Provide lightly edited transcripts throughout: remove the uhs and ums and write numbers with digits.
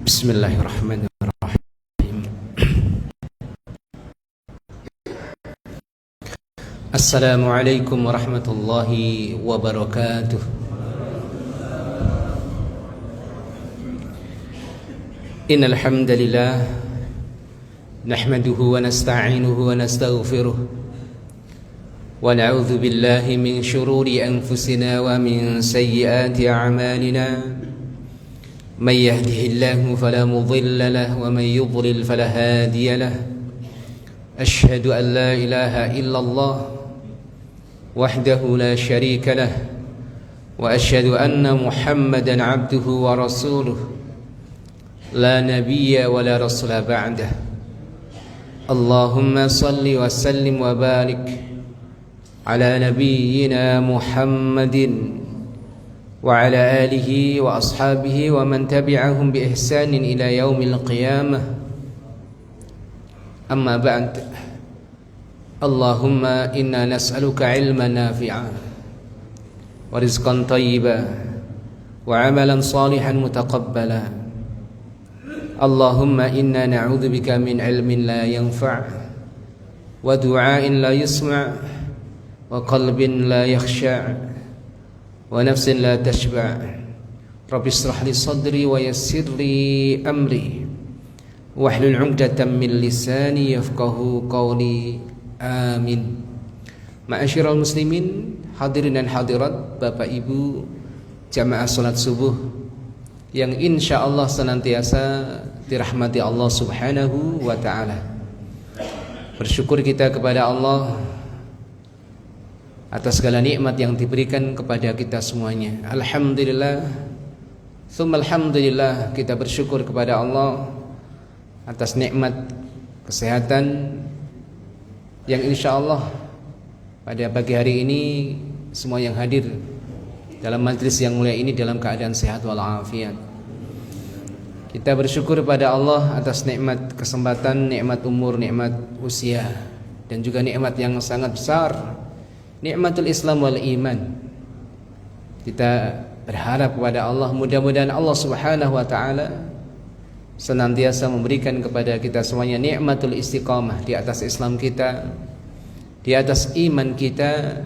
Bismillahirrahmanirrahim. Assalamualaikum warahmatullahi wabarakatuh. Innal hamdalillah nahmaduhu wa nasta'inuhu wa nastaghfiruh wa na'udzu billahi min shururi anfusina wa min sayyiati a'malina. من يهده الله فلا مضل له ومن يضلل فلا هادي له أشهد أن لا إله إلا الله وحده لا شريك له وأشهد أن محمدا عبده ورسوله لا نبي ولا رسول بعده اللهم صل وسلم وبارك على نبينا محمد وعلى آله وأصحابه ومن تبعهم بإحسان إلى يوم القيامة أما بعد اللهم إنا نسألك علما نافعا ورزقا طيبا وعملا صالحا متقبلا اللهم إنا نعوذ بك من علم لا ينفع ودعاء لا يسمع وقلب لا يخشع ونفس لا تشبع رب اشرح لي صدري ويسر لي أمري واحلل عقدة من لساني يفقهوا قولي آمين. Ma'asyiral muslimin, hadirin dan hadirat, Bapak Ibu jamaah salat subuh yang insyaallah senantiasa dirahmati Allah Subhanahu wa taala. Bersyukur kita kepada Allah atas segala nikmat yang diberikan kepada kita semuanya. Alhamdulillah, tsumma alhamdulillah, kita bersyukur kepada Allah atas nikmat kesehatan yang insyaallah pada pagi hari ini semua yang hadir dalam majlis yang mulia ini dalam keadaan sehat walafiat. Kita bersyukur kepada Allah atas nikmat kesempatan, nikmat umur, nikmat usia, dan juga nikmat yang sangat besar, nikmatul Islam wal iman. Kita berharap kepada Allah, mudah-mudahan Allah Subhanahu wa taala senantiasa memberikan kepada kita semuanya nikmatul istiqamah di atas Islam kita, di atas iman kita,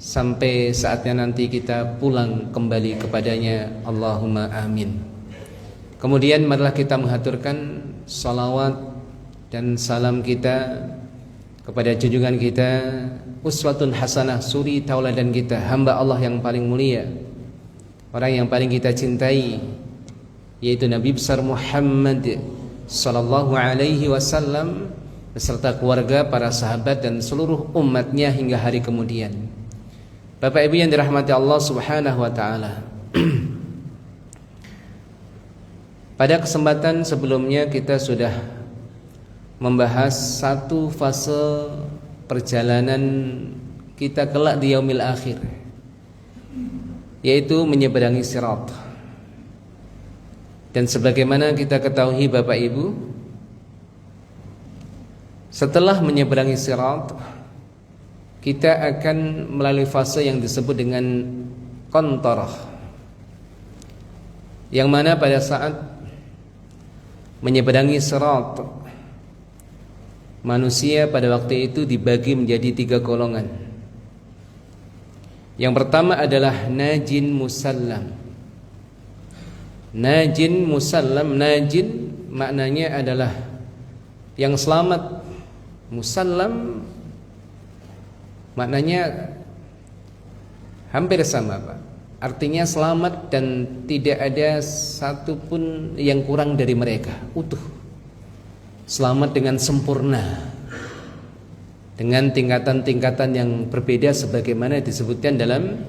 sampai saatnya nanti kita pulang kembali kepadanya. Allahumma amin. Kemudian marilah kita mengaturkan salawat dan salam kita kepada junjungan kita, uswatun hasanah, suri tauladan kita, hamba Allah yang paling mulia, orang yang paling kita cintai, yaitu Nabi besar Muhammad sallallahu alaihi wasallam beserta keluarga, para sahabat dan seluruh umatnya hingga hari kemudian. Bapak Ibu yang dirahmati Allah Subhanahu wa taala. Pada kesempatan sebelumnya kita sudah membahas satu fase perjalanan kita kelak di yaumil akhir, yaitu menyeberangi sirat. Dan sebagaimana kita ketahui Bapak Ibu, setelah menyeberangi sirat, kita akan melalui fase yang disebut dengan qantarah, yang mana pada saat menyeberangi sirat, manusia pada waktu itu dibagi menjadi 3 golongan. Yang pertama adalah najin musallam. Najin musallam, najin maknanya adalah yang selamat, musallam maknanya hampir sama, Pak. Artinya selamat dan tidak ada satupun yang kurang dari mereka, utuh. Selamat dengan sempurna, dengan tingkatan-tingkatan yang berbeda sebagaimana disebutkan dalam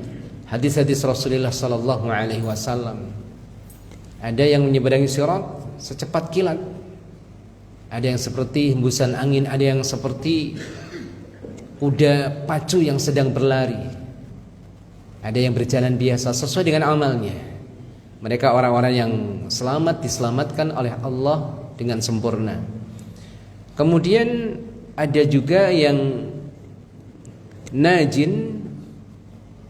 hadis-hadis Rasulullah sallallahu alaihi wasallam. Ada yang menyeberangi sirat secepat kilat, ada yang seperti hembusan angin, ada yang seperti kuda pacu yang sedang berlari, ada yang berjalan biasa sesuai dengan amalnya. Mereka orang-orang yang selamat, diselamatkan oleh Allah dengan sempurna. Kemudian ada juga yang najin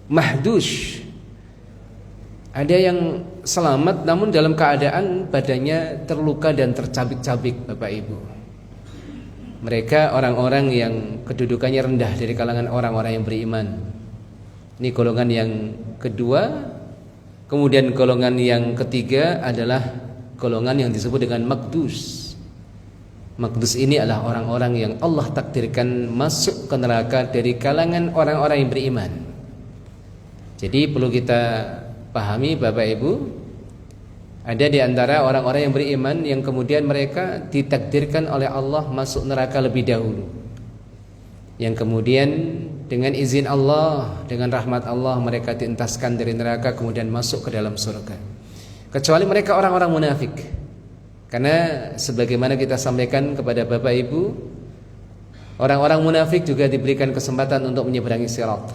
mahdush, Ada yang selamat namun dalam keadaan badannya terluka dan tercabik-cabik, Bapak Ibu. Mereka orang-orang yang kedudukannya rendah dari kalangan orang-orang yang beriman. Ini golongan yang kedua. Kemudian golongan yang ketiga adalah golongan yang disebut dengan Maqdus. Maqdus ini adalah orang-orang yang Allah takdirkan masuk ke neraka dari kalangan orang-orang yang beriman. Jadi perlu kita pahami, Bapak Ibu, ada di antara orang-orang yang beriman yang kemudian mereka ditakdirkan oleh Allah masuk neraka lebih dahulu, yang kemudian dengan izin Allah, dengan rahmat Allah mereka dientaskan dari neraka kemudian masuk ke dalam surga. Kecuali mereka orang-orang munafik. Karena sebagaimana kita sampaikan kepada Bapak Ibu, orang-orang munafik juga diberikan kesempatan untuk menyeberangi sirat,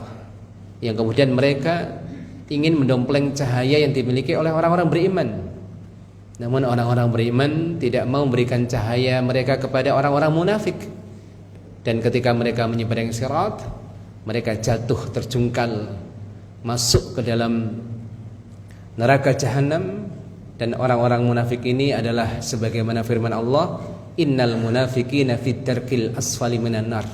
yang kemudian mereka ingin mendompleng cahaya yang dimiliki oleh orang-orang beriman. Namun orang-orang beriman tidak mau memberikan cahaya mereka kepada orang-orang munafik. Dan ketika mereka menyeberangi sirat, mereka jatuh terjungkal masuk ke dalam neraka jahanam. Dan orang-orang munafik ini adalah sebagaimana firman Allah, innal munafiqina fid darkil asfali minan nar.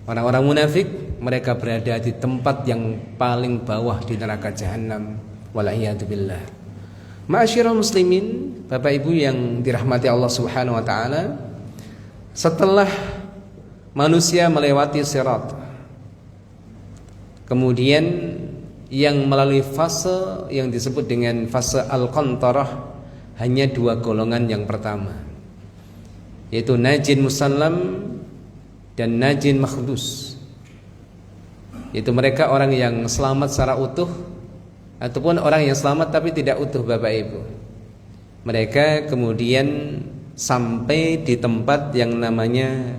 Orang-orang munafik mereka berada di tempat yang paling bawah di neraka jahanam. Wala'iyatubillah. Ma'asyiral muslimin, Bapak Ibu yang dirahmati Allah Subhanahu wa taala, setelah manusia melewati sirat, kemudian yang melalui fase yang disebut dengan fase al-qantarah hanya dua golongan yang pertama, yaitu najin musallam dan najin makhdus. Yaitu mereka orang yang selamat secara utuh ataupun orang yang selamat tapi tidak utuh, Bapak Ibu. Mereka kemudian sampai di tempat yang namanya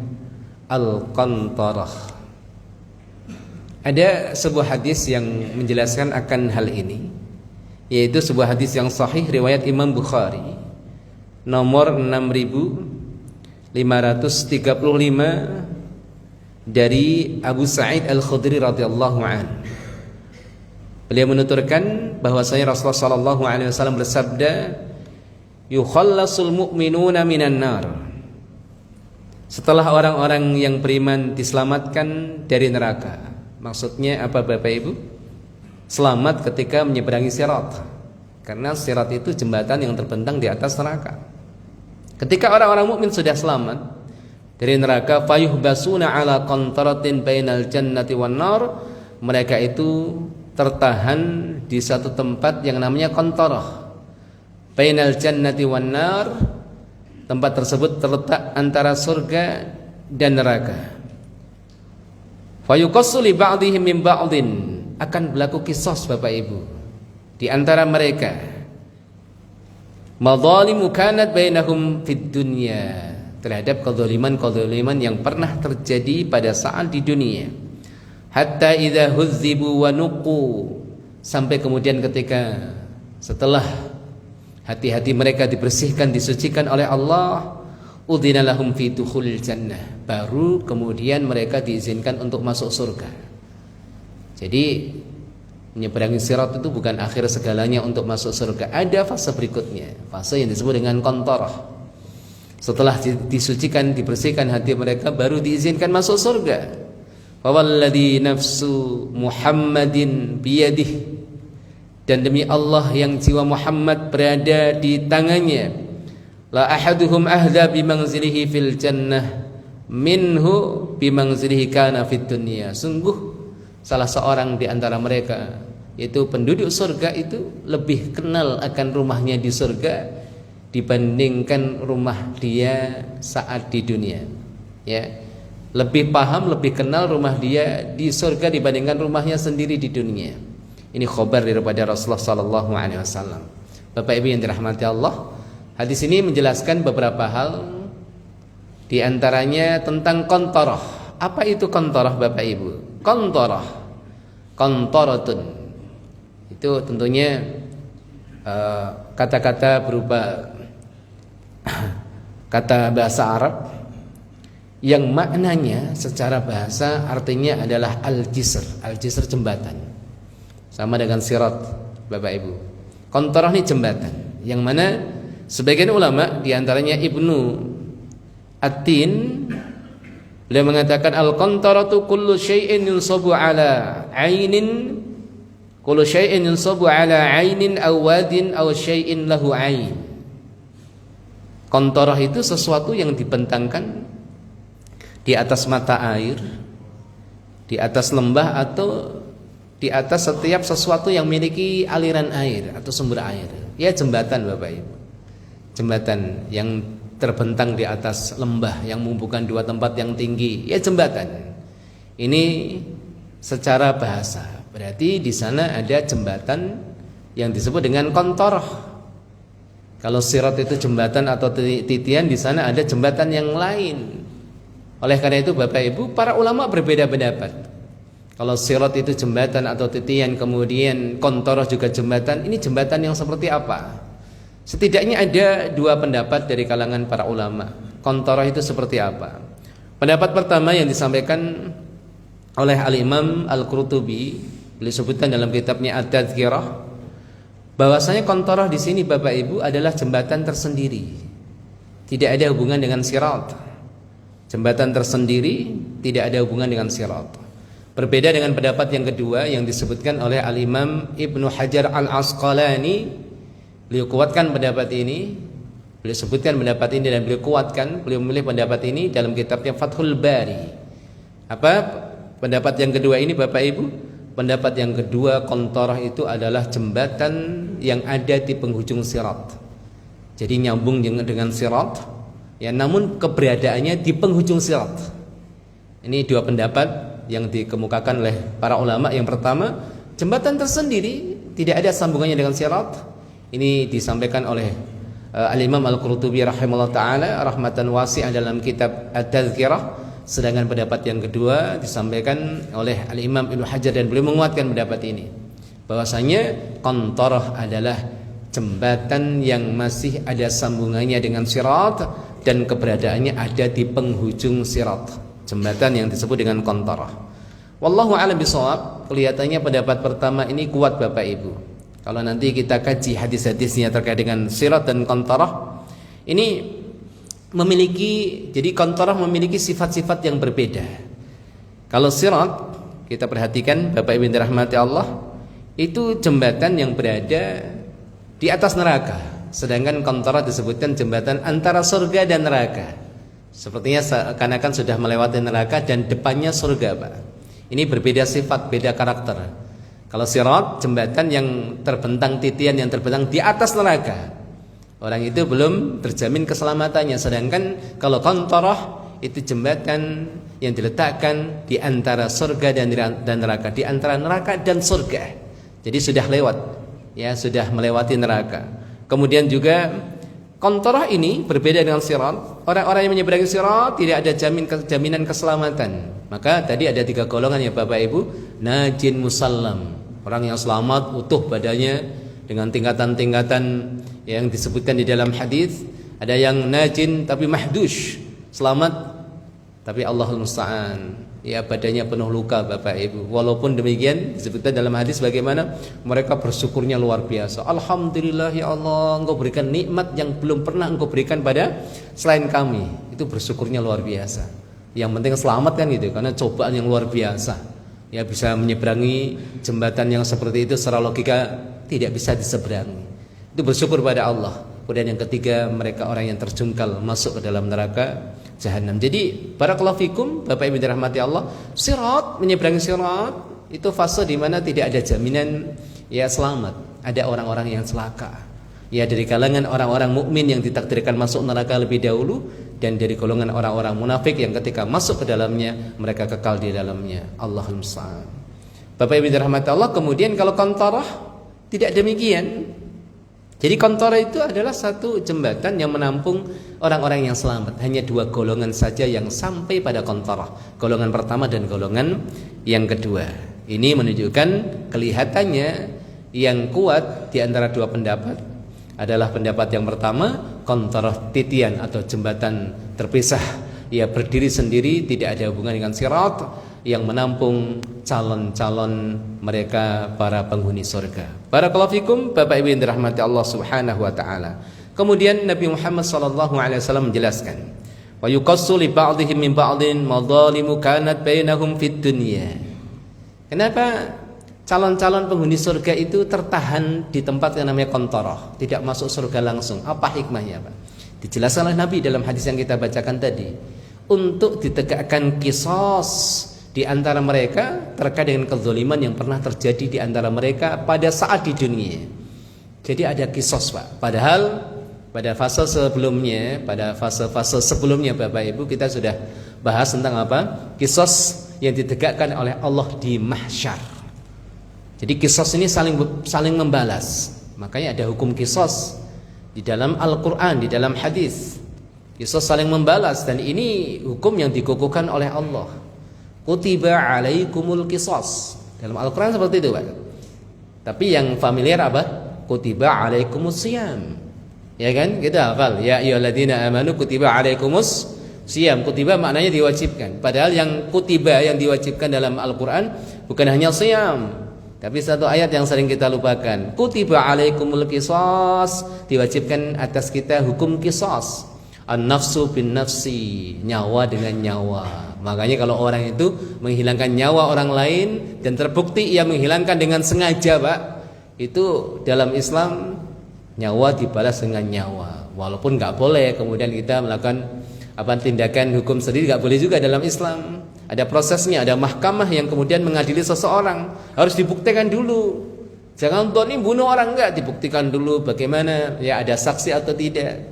al-qantarah. Ada sebuah hadis yang menjelaskan akan hal ini, yaitu sebuah hadis yang sahih riwayat Imam Bukhari nomor 6535 dari Abu Sa'id Al-Khudri radhiyallahu an. Beliau menuturkan bahwasanya Rasulullah sallallahu alaihi wasallam bersabda, "Yukhallasul mu'minuna minan nar." Setelah orang-orang yang beriman diselamatkan dari neraka. Maksudnya apa, Bapak Ibu? Selamat ketika menyeberangi sirat. Karena sirat itu jembatan yang terbentang di atas neraka. Ketika orang-orang mukmin sudah selamat dari neraka, fayuhbasuna ala qantaratin bainal jannati wan nar, mereka itu tertahan di satu tempat yang namanya qantarah. Bainal jannati wan nar, tempat tersebut terletak antara surga dan neraka. Fayuqassu li ba'dihim min ba'din, akan berlaku qisas, Bapak Ibu, di antara mereka. Madzalimu kanat bainahum fid dunya, terhadap kezaliman yang pernah terjadi pada saat di dunia. Hatta idza huzzibu wa nuqu, sampai kemudian ketika setelah hati-hati mereka dibersihkan, disucikan oleh Allah, udzina lahum fi dukhulil jannah, baru kemudian mereka diizinkan untuk masuk surga. Jadi menyeberangi sirat itu bukan akhir segalanya untuk masuk surga. Ada fase berikutnya, fase yang disebut dengan qantarah. Setelah disucikan, dibersihkan hati mereka, baru diizinkan masuk surga. Fawalladzi nafsu Muhammadin biyadih, dan demi Allah yang jiwa Muhammad berada di tangannya, la ahaduhum ahda bimanzilihi fil jannah minhu bimanzilihi kana fid dunya. Sungguh salah seorang di antara mereka, yaitu penduduk surga, itu lebih kenal akan rumahnya di surga dibandingkan rumah dia saat di dunia. Ya, lebih paham, lebih kenal rumah dia di surga dibandingkan rumahnya sendiri di dunia. Ini khabar daripada Rasulullah sallallahu alaihi wasallam. Bapak Ibu yang dirahmati Allah, hadis ini menjelaskan beberapa hal, di antaranya tentang qantarah. Apa itu qantarah, Bapak Ibu? Qantarah, qantaratun, itu tentunya kata-kata berupa kata bahasa Arab yang maknanya secara bahasa artinya adalah al-jisr. Al-jisr jembatan, sama dengan sirat, Bapak Ibu. Qantarah ini jembatan, yang mana sebagian ulama diantaranya Ibnu At-Tin, beliau mengatakan al-qantaratu kullu syai'in yunsabu ala 'ainin, kullu syai'in yunsabu ala 'ainin aw wadin aw syai'in lahu 'ain. Qantarah itu sesuatu yang dibentangkan di atas mata air, di atas lembah, atau di atas setiap sesuatu yang memiliki aliran air atau sumber air. Ya jembatan Bapak Ibu. Jembatan yang terbentang di atas lembah yang menghubungkan dua tempat yang tinggi, ya jembatan. Ini secara bahasa. Berarti di sana ada jembatan yang disebut dengan qantarah. Kalau sirat itu jembatan atau titian, di sana ada jembatan yang lain. Oleh karena itu Bapak Ibu, para ulama berbeda pendapat. Kalau sirat itu jembatan atau titian, kemudian qantarah juga jembatan, ini jembatan yang seperti apa? Setidaknya ada dua pendapat dari kalangan para ulama. Qantarah itu seperti apa? Pendapat pertama yang disampaikan oleh Al-Imam Al-Qurtubi, beliau sebutkan dalam kitabnya At-Tadhkirah, bahwasanya qantarah di sini Bapak Ibu adalah jembatan tersendiri. Tidak ada hubungan dengan sirat. Jembatan tersendiri, tidak ada hubungan dengan sirat. Berbeda dengan pendapat yang kedua yang disebutkan oleh Al-Imam Ibnu Hajar Al-Asqalani. Beliau kuatkan pendapat ini, beliau sebutkan pendapat ini dan beliau kuatkan, beliau memilih pendapat ini dalam kitabnya Fathul Bari. Apa pendapat yang kedua ini Bapak Ibu? Pendapat yang kedua, qantarah itu adalah jembatan yang ada di penghujung sirat. Jadi nyambung dengan sirat, ya, namun keberadaannya di penghujung sirat. Ini dua pendapat yang dikemukakan oleh para ulama. Yang pertama, jembatan tersendiri, tidak ada sambungannya dengan sirat. Ini disampaikan oleh Al-Imam Al-Qurtubi rahimahullah ta'ala rahmatan wasi'ah dalam kitab At-Tadhkirah. Sedangkan pendapat yang kedua disampaikan oleh Al-Imam Ibnu Hajar dan beliau menguatkan pendapat ini, bahwasanya qantarah adalah jembatan yang masih ada sambungannya dengan sirat dan keberadaannya ada di penghujung sirat. Jembatan yang disebut dengan qantarah. Wallahu a'lam bishawab. Kelihatannya pendapat pertama ini kuat Bapak Ibu. Kalau nanti kita kaji hadis-hadisnya terkait dengan sirat dan qantarah, ini memiliki, jadi qantarah memiliki sifat-sifat yang berbeda. Kalau sirat, kita perhatikan Bapak Ibu dirahmati Allah, itu jembatan yang berada di atas neraka. Sedangkan qantarah disebutkan jembatan antara surga dan neraka. Sepertinya seakan-akan sudah melewati neraka dan depannya surga, Pak. Ini berbeda sifat, beda karakter. Kalau sirat, jembatan yang terbentang, titian yang terbentang di atas neraka, orang itu belum terjamin keselamatannya. Sedangkan kalau qantarah itu jembatan yang diletakkan di antara surga dan neraka, di antara neraka dan surga. Jadi sudah lewat, ya, sudah melewati neraka. Kemudian juga qantarah ini berbeda dengan sirat. Orang-orang yang menyeberangi sirat tidak ada jaminan keselamatan. Maka tadi ada tiga golongan ya Bapak Ibu. Najin musallam, orang yang selamat utuh badannya dengan tingkatan-tingkatan yang disebutkan di dalam hadis. Ada yang najin tapi mahdush, selamat tapi Allahul musta'an, ya, badannya penuh luka Bapak Ibu. Walaupun demikian disebutkan dalam hadis bagaimana mereka bersyukurnya luar biasa. Alhamdulillah ya Allah, Engkau berikan nikmat yang belum pernah Engkau berikan pada selain kami. Itu bersyukurnya luar biasa. Yang penting selamat kan gitu, karena cobaan yang luar biasa. Ya, bisa menyeberangi jembatan yang seperti itu secara logika tidak bisa diseberangi. Itu bersyukur pada Allah. Kemudian yang ketiga, mereka orang yang terjungkal masuk ke dalam neraka jahanam. Jadi barakallahu fikum Bapak Ibu dirahmati Allah, sirat, menyeberangi sirat itu fase di mana tidak ada jaminan ya selamat. Ada orang-orang yang celaka. Ya, dari kalangan orang-orang mukmin yang ditakdirkan masuk neraka lebih dahulu, dan dari golongan orang-orang munafik yang ketika masuk ke dalamnya mereka kekal di dalamnya. Allahul musta'an. Bapak Ibu dirahmati Allah, kemudian kalau qantarah tidak demikian. Jadi qantarah itu adalah satu jembatan yang menampung orang-orang yang selamat. Hanya dua golongan saja yang sampai pada qantarah. Golongan pertama dan golongan yang kedua. Ini menunjukkan kelihatannya yang kuat di antara dua pendapat adalah pendapat yang pertama, qantarah titian atau jembatan terpisah. Ia berdiri sendiri, tidak ada hubungan dengan sirat, yang menampung calon-calon mereka para penghuni surga. Barakallahu fikum Bapak Ibu yang dirahmati Allah Subhanahu wa taala. Kemudian Nabi Muhammad sallallahu alaihi wasallam menjelaskan, wa yuqassu li ba'dihim min ba'din madhalimu kanat bainahum fid dunya. Kenapa calon-calon penghuni surga itu tertahan di tempat yang namanya qantharah, tidak masuk surga langsung? Apa hikmahnya, Pak? Dijelaskan oleh Nabi dalam hadis yang kita bacakan tadi, untuk ditegakkan qisas di antara mereka terkait dengan kezaliman yang pernah terjadi di antara mereka pada saat di dunia. Jadi ada qisas, Pak. Padahal pada fase sebelumnya, pada fase-fase sebelumnya Bapak Ibu, kita sudah bahas tentang apa? Qisas yang ditegakkan oleh Allah di mahsyar. Jadi qisas ini saling membalas. Makanya ada hukum qisas di dalam Al-Qur'an, di dalam hadis. Qisas saling membalas, dan ini hukum yang dikukuhkan oleh Allah. Kutiba alaikumul qisas. Dalam Al-Qur'an seperti itu, Pak. Tapi yang familiar apa? Kutiba alaikumus siyam. Ya kan? Kita hafal, ya ayyuhalladzina amanu kutiba alaikumus siyam. Kutiba maknanya diwajibkan. Padahal yang kutiba yang diwajibkan dalam Al-Qur'an bukan hanya siyam, tapi satu ayat yang sering kita lupakan. Kutiba alaikumul qisas, diwajibkan atas kita hukum qisas. An-nafsu bin nafsi, nyawa dengan nyawa. Makanya kalau orang itu menghilangkan nyawa orang lain dan terbukti ia menghilangkan dengan sengaja, Pak, itu dalam Islam nyawa dibalas dengan nyawa. Walaupun nggak boleh kemudian kita melakukan tindakan hukum sendiri, nggak boleh juga dalam Islam. Ada prosesnya, ada mahkamah yang kemudian mengadili seseorang, harus dibuktikan dulu. Jangan untuk ini bunuh orang, enggak, dibuktikan dulu bagaimana, ya ada saksi atau tidak.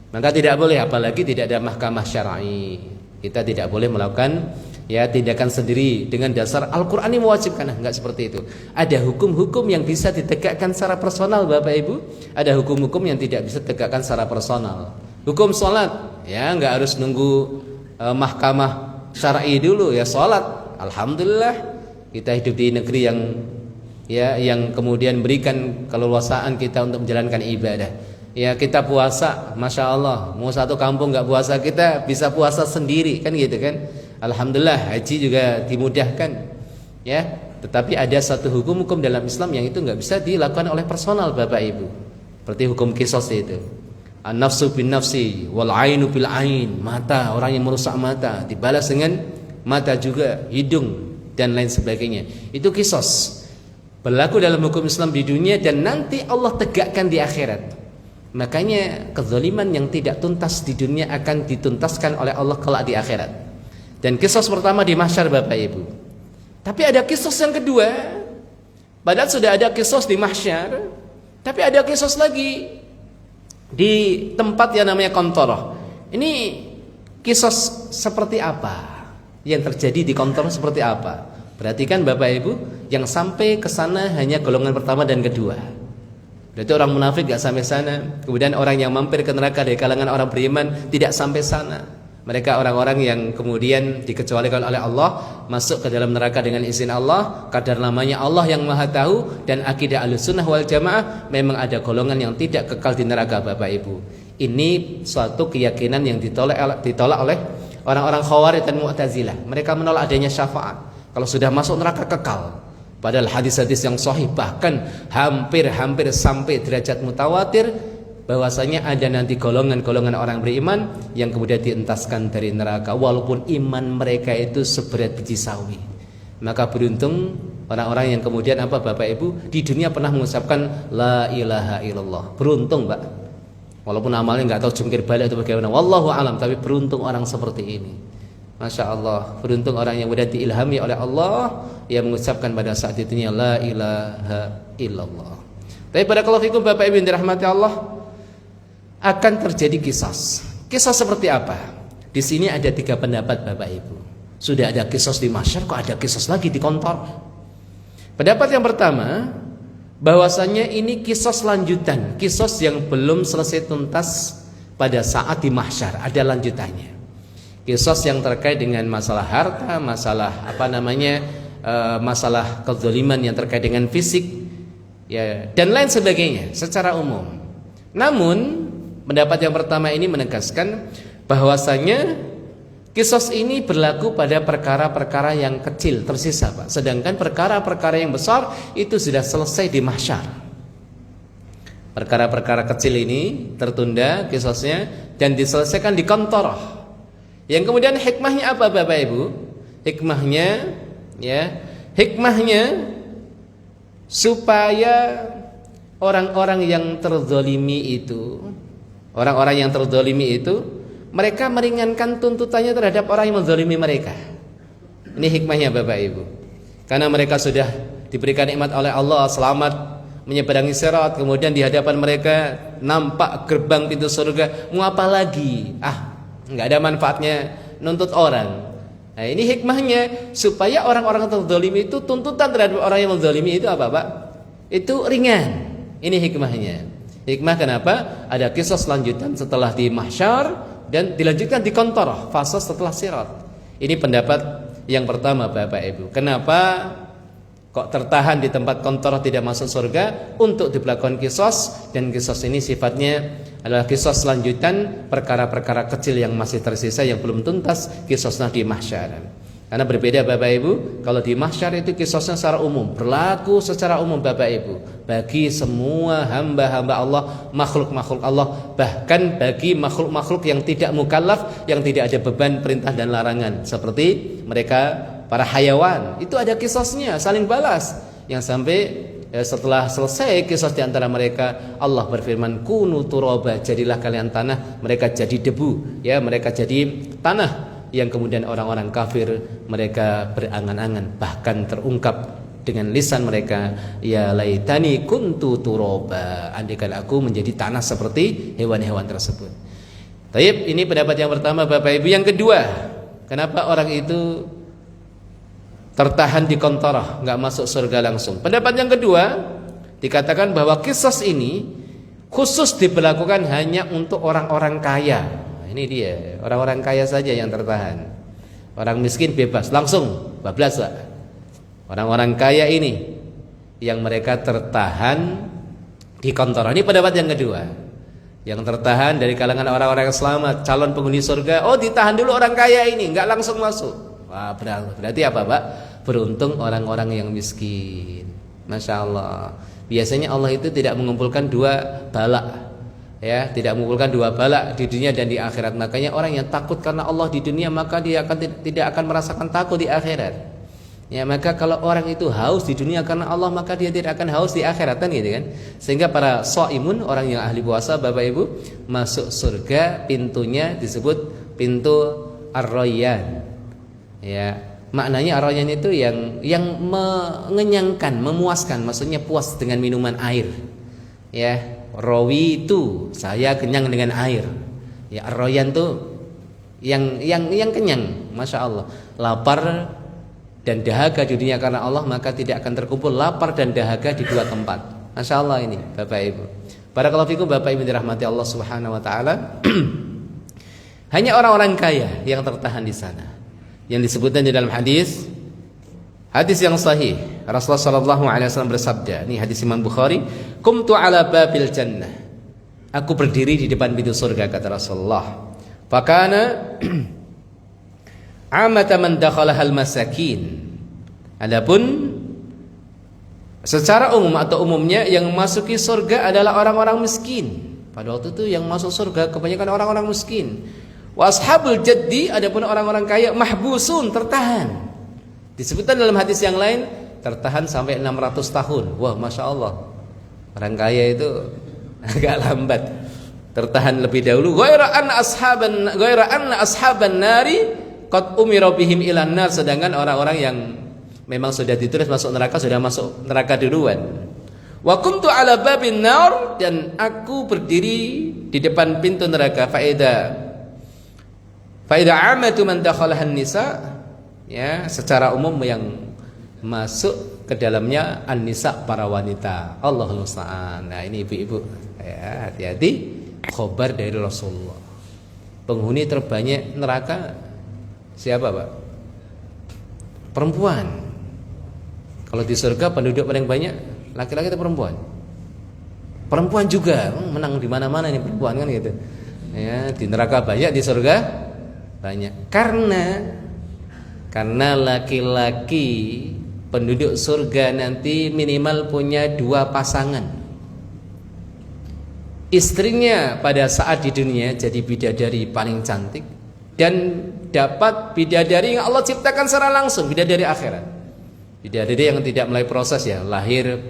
Maka tidak boleh, apalagi tidak ada mahkamah syar'i. Kita tidak boleh melakukan tindakan sendiri dengan dasar Al-Qur'an ini mewajibkan. Enggak seperti itu. Ada hukum-hukum yang bisa ditegakkan secara personal, Bapak Ibu. Ada hukum-hukum yang tidak bisa ditegakkan secara personal. Hukum sholat, ya enggak harus nunggu mahkamah syar'i dulu, ya sholat. Alhamdulillah kita hidup di negeri yang kemudian berikan keleluasaan kita untuk menjalankan ibadah. Ya kita puasa, Masya Allah, mau satu kampung nggak puasa, kita bisa puasa sendiri, kan gitu kan. Alhamdulillah, haji juga dimudahkan, ya. Tetapi ada satu hukum-hukum dalam Islam yang itu nggak bisa dilakukan oleh personal, Bapak Ibu. Seperti hukum qisas itu. An-nafsu bin nafsi, wal ainu bil ain. Mata, orang yang merusak mata dibalas dengan mata juga, hidung dan lain sebagainya. Itu qisas. Berlaku dalam hukum Islam di dunia dan nanti Allah tegakkan di akhirat. Makanya kezaliman yang tidak tuntas di dunia akan dituntaskan oleh Allah kelak di akhirat. Dan qisas pertama di mahsyar, Bapak Ibu. Tapi ada qisas yang kedua. Padahal sudah ada qisas di mahsyar, tapi ada qisas lagi di tempat yang namanya qantharah. Ini qisas seperti apa? Yang terjadi di qantharah seperti apa? Perhatikan Bapak Ibu, yang sampai ke sana hanya golongan pertama dan kedua. Berarti orang munafik gak sampai sana. Kemudian orang yang mampir ke neraka dari kalangan orang beriman tidak sampai sana. Mereka orang-orang yang kemudian dikecualikan oleh Allah, masuk ke dalam neraka dengan izin Allah. Kadar namanya Allah yang Maha Tahu. Dan akidah Ahlussunnah wal Jamaah, memang ada golongan yang tidak kekal di neraka, Bapak Ibu. Ini suatu keyakinan yang ditolak oleh orang-orang Khawarij dan Mu'tazilah. Mereka menolak adanya syafaat. Kalau sudah masuk neraka kekal. Padahal hadis-hadis yang sahih bahkan hampir sampai derajat mutawatir bahwasanya ada nanti golongan-golongan orang beriman yang kemudian dientaskan dari neraka walaupun iman mereka itu seberat biji sawi. Maka beruntung orang-orang yang kemudian Bapak Ibu di dunia pernah mengucapkan la ilaha illallah. Beruntung, Pak. Walaupun amalnya nggak tahu jungkir balik atau bagaimana, wallahu alam, tapi beruntung orang seperti ini. Masya Allah, beruntung orang yang mudah diilhami oleh Allah yang mengucapkan pada saat itunya la ilaha illallah. Tapi pada kalau fikum Bapak Ibu yang dirahmati Allah, akan terjadi qisas. Qisas seperti apa? Di sini ada 3 pendapat, Bapak Ibu. Sudah ada qisas di mahsyar, kok ada qisas lagi di qantharah? Pendapat yang pertama, bahwasanya ini qisas lanjutan, qisas yang belum selesai tuntas pada saat di mahsyar, ada lanjutannya. Qisas yang terkait dengan masalah harta, masalah masalah kezaliman yang terkait dengan fisik, ya, dan lain sebagainya secara umum. Namun pendapat yang pertama ini menegaskan bahwasanya Qisas ini berlaku pada perkara-perkara yang kecil tersisa, Pak. Sedangkan perkara-perkara yang besar itu sudah selesai di mahsyar. Perkara-perkara kecil ini tertunda qisasnya dan diselesaikan di qantarah. Yang kemudian hikmahnya apa, Bapak Ibu? Hikmahnya supaya orang-orang yang terzalimi itu, mereka meringankan tuntutannya terhadap orang yang menzalimi mereka. Ini hikmahnya, Bapak Ibu. Karena mereka sudah diberikan nikmat oleh Allah, selamat menyeberangi sirat, kemudian di hadapan mereka nampak gerbang pintu surga. Mau apa lagi? Enggak ada manfaatnya nuntut orang. Nah, ini hikmahnya supaya orang-orang terzalimi itu, tuntutan terhadap orang yang menzalimi itu apa, Pak? Itu ringan. Ini hikmahnya. Hikmah kenapa? Ada kisah selanjutan setelah di mahsyar dan dilanjutkan di qantarah, fase setelah sirat. Ini pendapat yang pertama, Bapak Ibu. Kenapa kok tertahan di tempat qantarah tidak masuk surga? Untuk dilakukan qisas, dan qisas ini sifatnya adalah qisas lanjutan perkara-perkara kecil yang masih tersisa yang belum tuntas qisasnya di mahsyar. Karena berbeda, Bapak Ibu. Kalau di mahsyar itu qisasnya secara umum, berlaku secara umum, Bapak Ibu, bagi semua hamba-hamba Allah, makhluk-makhluk Allah, bahkan bagi makhluk-makhluk yang tidak mukallaf, yang tidak ada beban perintah dan larangan, seperti mereka para hayawan. Itu ada qisasnya, saling balas. Yang sampai setelah selesai qisas di antara mereka, Allah berfirman, kunu turaba, jadilah kalian tanah. Mereka jadi debu, mereka jadi tanah. Yang kemudian orang-orang kafir mereka berangan-angan, bahkan terungkap dengan lisan mereka, ya laitani kuntu turaba, andaikan aku menjadi tanah seperti hewan-hewan tersebut. Taib, ini pendapat yang pertama, Bapak Ibu. Yang kedua, kenapa orang itu tertahan di qantarah, enggak masuk surga langsung? Pendapat yang kedua, dikatakan bahwa kisah ini khusus diberlakukan hanya untuk orang-orang kaya. Ini dia, orang-orang kaya saja yang tertahan. Orang miskin bebas, langsung bablas, Pak. Orang-orang kaya ini yang mereka tertahan di qantarah. Ini pendapat yang kedua. Yang tertahan dari kalangan orang-orang yang selamat, calon penghuni surga. Oh, ditahan dulu orang kaya ini, enggak langsung masuk. Wah, berarti apa, Pak? Beruntung orang-orang yang miskin. Masya Allah. Biasanya Allah itu tidak mengumpulkan dua bala, tidak mengumpulkan dua bala di dunia dan di akhirat. Makanya orang yang takut karena Allah di dunia, maka dia tidak akan merasakan takut di akhirat. Maka kalau orang itu haus di dunia karena Allah, maka dia tidak akan haus di akhirat, kan gitu kan? Sehingga para shaimun, orang yang ahli puasa, Bapak Ibu, masuk surga pintunya disebut pintu Ar-Rayyan. Maknanya Ar-Rayyan itu yang mengenyangkan, memuaskan, maksudnya puas dengan minuman air. Rawi itu saya kenyang dengan air. Ar-Rayyan tuh yang kenyang, Masya Allah. Lapar dan dahaga di dunia karena Allah, maka tidak akan terkumpul lapar dan dahaga di dua tempat. Masya Allah ini, Bapak Ibu. Barakallahu fikum, Bapak Ibu dirahmati Allah Subhanahu wa taala. Hanya orang-orang kaya yang tertahan di sana. Yang disebutkan di dalam hadis yang sahih, Rasulullah sallallahu alaihi wasallam bersabda, ini hadis Imam Bukhari, "Qumtu ala babil jannah." Aku berdiri di depan pintu surga, kata Rasulullah. Fakana amata man dakhalaha al-masakin. Adapun secara umum atau umumnya yang memasuki surga adalah orang-orang miskin. Pada waktu itu yang masuk surga kebanyakan orang-orang miskin. Wa ashabul jaddi, adapun orang-orang kaya, mahbusun, tertahan. Disebutkan dalam hadis yang lain tertahan sampai 600 tahun. Wah, Masya Allah. Orang kaya itu agak lambat, tertahan lebih dahulu. Ghaira anna ashaban nari qad umira bihim ilan nar, sedangkan orang-orang yang memang sudah ditulis masuk neraka sudah masuk neraka duluan. Wa kuntu ala babin nar, dan aku berdiri di depan pintu neraka. Faida amatu man dakhalaha nisa, secara umum yang masuk ke dalamnya an-nisa, para wanita. Allahul musta'an. Nah, ini ibu-ibu, hati-hati, khabar dari Rasulullah. Penghuni terbanyak neraka siapa, Pak? Perempuan. Kalau di surga penduduk paling banyak laki-laki atau perempuan? Perempuan juga, menang di mana-mana ini perempuan, kan gitu. Di neraka banyak, di surga Banyak. Karena laki-laki penduduk surga nanti minimal punya 2 pasangan. Istrinya pada saat di dunia jadi bidadari paling cantik, dan dapat bidadari yang Allah ciptakan secara langsung, bidadari akhirat. Bidadari yang tidak melalui proses ya, lahir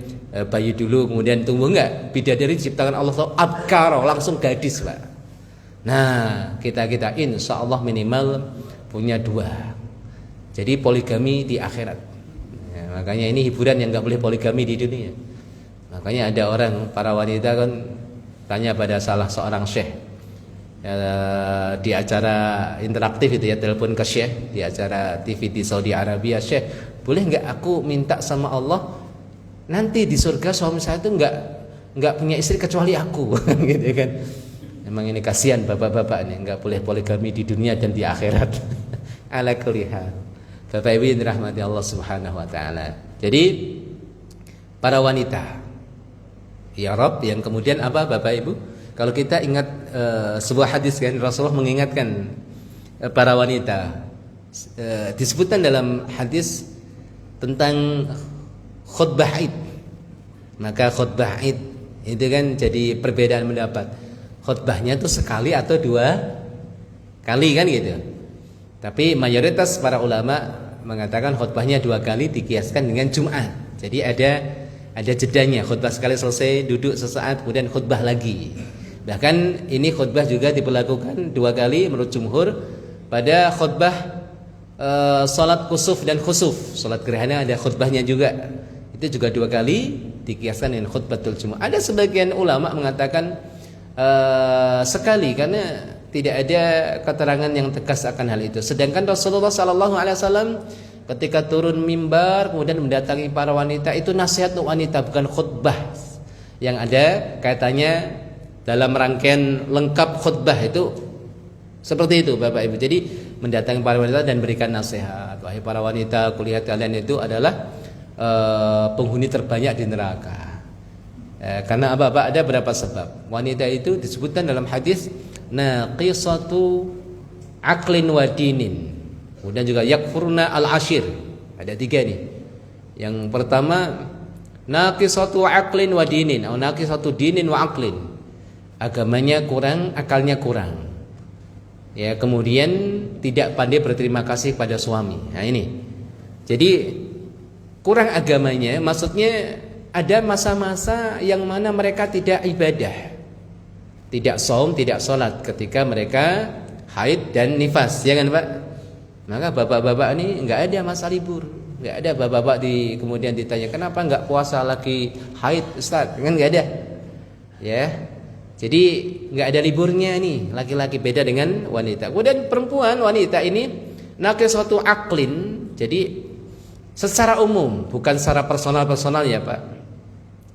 bayi dulu kemudian tumbuh, enggak. Bidadari diciptakan Allah abkaro, langsung gadis, Pak. Nah, kita insya Allah minimal punya 2. Jadi poligami di akhirat. Ya, makanya ini hiburan yang nggak boleh poligami di dunia. Makanya ada orang, para wanita kan tanya pada salah seorang syekh ya, di acara interaktif itu ya, telepon ke syekh di acara TV di Saudi Arabia, "Syekh, boleh nggak aku minta sama Allah nanti di surga suami saya itu nggak punya istri kecuali aku?" gitu kan. Emang ini kasihan bapak-bapak nih, nggak boleh poligami di dunia dan di akhirat. Ala kulli hal. Bapak Ibu yang dirahmati Allah Subhanahu wa taala. Jadi para wanita, ya Rabb, yang kemudian apa Bapak Ibu? Kalau kita ingat sebuah hadis kan, Rasulullah mengingatkan para wanita. Disebutkan dalam hadis tentang khutbah Id. Maka khutbah Id itu kan jadi perbedaan pendapat. Khutbahnya itu sekali atau 2 kali kan gitu. Tapi mayoritas para ulama mengatakan khutbahnya 2 kali dikiaskan dengan Jumat. Jadi ada jedanya, khutbah sekali selesai, duduk sesaat, kemudian khutbah lagi. Bahkan ini khutbah juga diperlakukan 2 kali menurut jumhur pada khutbah salat kusuf dan khusuf. Salat gerhana ada khutbahnya juga. Itu juga 2 kali dikiaskan dengan khutbatul Jumat. Ada sebagian ulama mengatakan sekali, karena tidak ada keterangan yang tegas akan hal itu. Sedangkan Rasulullah SAW ketika turun mimbar kemudian mendatangi para wanita, itu nasihat untuk wanita, bukan khutbah. Yang ada kaitannya dalam rangkaian lengkap khutbah itu seperti itu Bapak Ibu. Jadi mendatangi para wanita dan berikan nasihat. Wahai para wanita, kulihat kalian itu adalah penghuni terbanyak di neraka. Karena apa Pak? Ada berapa sebab. Wanita itu disebutkan dalam hadis naqisatu aqlin wa dinin. Kemudian juga yakfurna al-ashir. Ada 3 nih. Yang pertama naqisatu aqlin wa dinin atau naqisatu dinin wa aqlin. Agamanya kurang, akalnya kurang. Ya, kemudian tidak pandai berterima kasih pada suami. Nah ini. Jadi kurang agamanya, maksudnya ada masa-masa yang mana mereka tidak ibadah, tidak saum, tidak sholat ketika mereka haid dan nifas, ya kan Pak? Maka bapak-bapak ini nggak ada masa libur, nggak ada bapak-bapak kemudian ditanya kenapa nggak puasa lagi haid Ustaz, kan nggak ada, ya. Jadi nggak ada liburnya nih, laki-laki beda dengan wanita. Kemudian perempuan, wanita ini naqisatu aqlin, jadi secara umum, bukan secara personal ya Pak.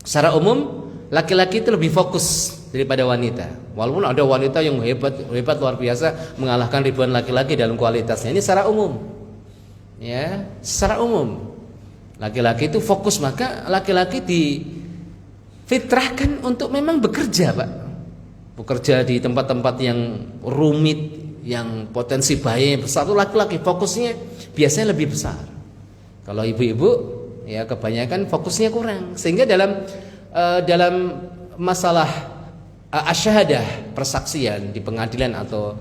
Secara umum laki-laki itu lebih fokus daripada wanita. Walaupun ada wanita yang hebat luar biasa mengalahkan ribuan laki-laki dalam kualitasnya. Ini secara umum. Ya, secara umum. Laki-laki itu fokus, maka laki-laki difitrahkan untuk memang bekerja, Pak. Bekerja di tempat-tempat yang rumit, yang potensi bahaya besar, itu laki-laki fokusnya biasanya lebih besar. Kalau ibu-ibu ya kebanyakan fokusnya kurang, sehingga dalam masalah asyahadah, persaksian di pengadilan atau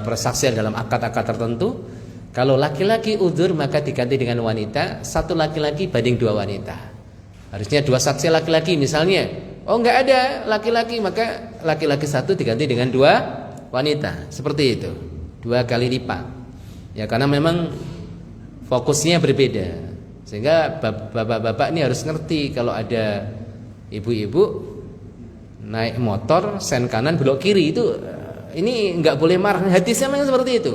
persaksian dalam akad-akad tertentu, kalau laki-laki udzur maka diganti dengan wanita, 1 laki-laki banding 2 wanita. Harusnya 2 saksi laki-laki misalnya, oh enggak ada laki-laki, maka laki-laki 1 diganti dengan 2 wanita, seperti itu, 2 kali lipat. Ya karena memang fokusnya berbeda. Sehingga bapak-bapak ini harus ngerti, kalau ada ibu-ibu naik motor sen kanan belok kiri, itu ini nggak boleh marah. Hadisnya memang seperti itu.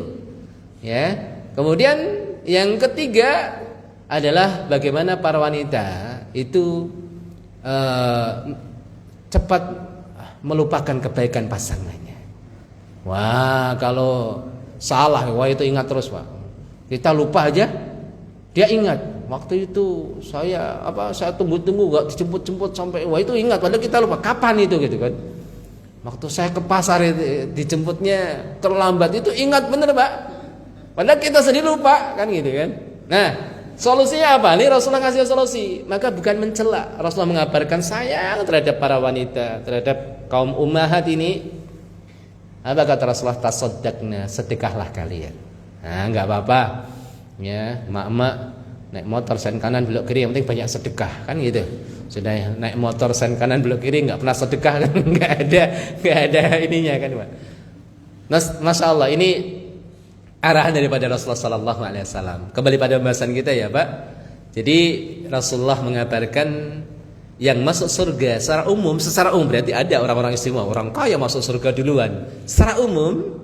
Ya. Kemudian yang ketiga adalah bagaimana para wanita itu cepat melupakan kebaikan pasangannya. Wah, kalau salah, wah itu ingat terus, Pak. Kita lupa aja, dia ingat. Waktu itu saya tunggu-tunggu gak dijemput-jemput sampai, wah itu ingat, padahal kita lupa kapan itu gitu kan. Waktu saya ke pasar dijemputnya terlambat, itu ingat bener Pak. Padahal kita sendiri lupa kan gitu kan. Nah, solusinya apa? Nih Rasulullah ngasih solusi. Maka bukan mencela. Rasulullah mengabarkan sayang terhadap para wanita, terhadap kaum ummahat ini. Apa kata Rasulullah? Tasaddaqna, sedekahlah kalian. Nah, enggak apa-apa. Ya, emak-emak naik motor sen kanan belok kiri, yang penting banyak sedekah kan gitu. Sudah naik motor sen kanan belok kiri enggak pernah sedekah kan, enggak ada ininya kan, Pak. Masya Allah, ini arahan daripada Rasulullah sallallahu alaihi wasallam. Kembali pada pembahasan kita ya, Pak. Jadi Rasulullah mengabarkan yang masuk surga secara umum berarti ada orang-orang istimewa, orang kaya masuk surga duluan. Secara umum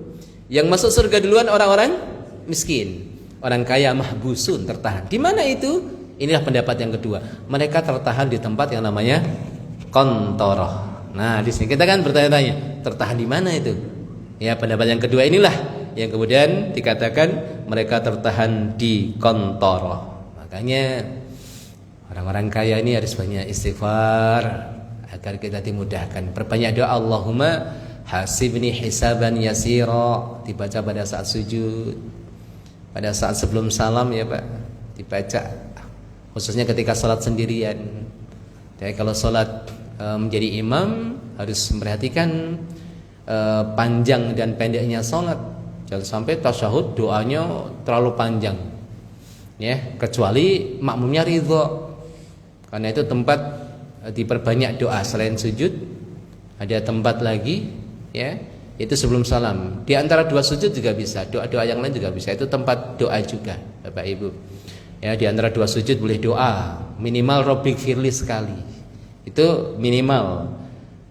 yang masuk surga duluan orang-orang miskin. Orang kaya mahbusun, tertahan. Di mana itu? Inilah pendapat yang kedua. Mereka tertahan di tempat yang namanya qantoroh. Nah, di sini kita kan bertanya-tanya, tertahan di mana itu? Ya, pendapat yang kedua inilah yang kemudian dikatakan mereka tertahan di qantoroh. Makanya orang-orang kaya ini harus banyak istighfar agar kita dimudahkan. Perbanyak doa, Allahumma hasibni hisaban yasira, dibaca pada saat sujud. Pada saat sebelum salam ya Pak, dibaca khususnya ketika sholat sendirian. Jadi kalau sholat menjadi imam harus memperhatikan panjang dan pendeknya sholat. Jangan sampai tasyahud doanya terlalu panjang, ya, kecuali makmumnya ridho. Karena itu tempat diperbanyak doa selain sujud. Ada tempat lagi, ya, itu sebelum salam. Di antara dua sujud juga bisa, doa-doa yang lain juga bisa. Itu tempat doa juga, Bapak Ibu. Ya, di antara dua sujud boleh doa, minimal Rabbik firli sekali. Itu minimal.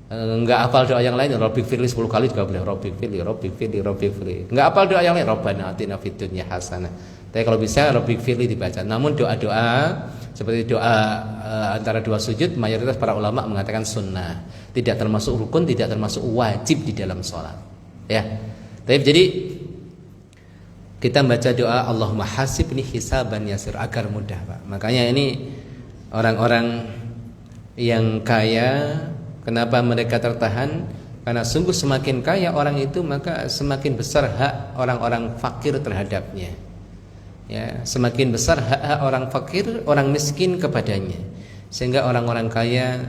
Enggak hafal doa yang lain, Rabbik firli 10 kali juga boleh. Rabbik firli, Rabbik firli, Rabbik firli. Enggak hafal doa yang lain, Rabbana atina fid dunya hasanah. Tapi kalau bisa Rabbik firli dibaca. Namun doa-doa seperti doa antara dua sujud mayoritas para ulama mengatakan sunnah, tidak termasuk rukun, tidak termasuk wajib di dalam sholat. Ya, tapi jadi kita baca doa Allahumma hasibni hisaban yasir agar mudah, Pak. Makanya ini orang-orang yang kaya, kenapa mereka tertahan? Karena sungguh semakin kaya orang itu maka semakin besar hak orang-orang fakir terhadapnya. Ya, semakin besar hak-hak orang fakir, orang miskin kepadanya. Sehingga orang-orang kaya,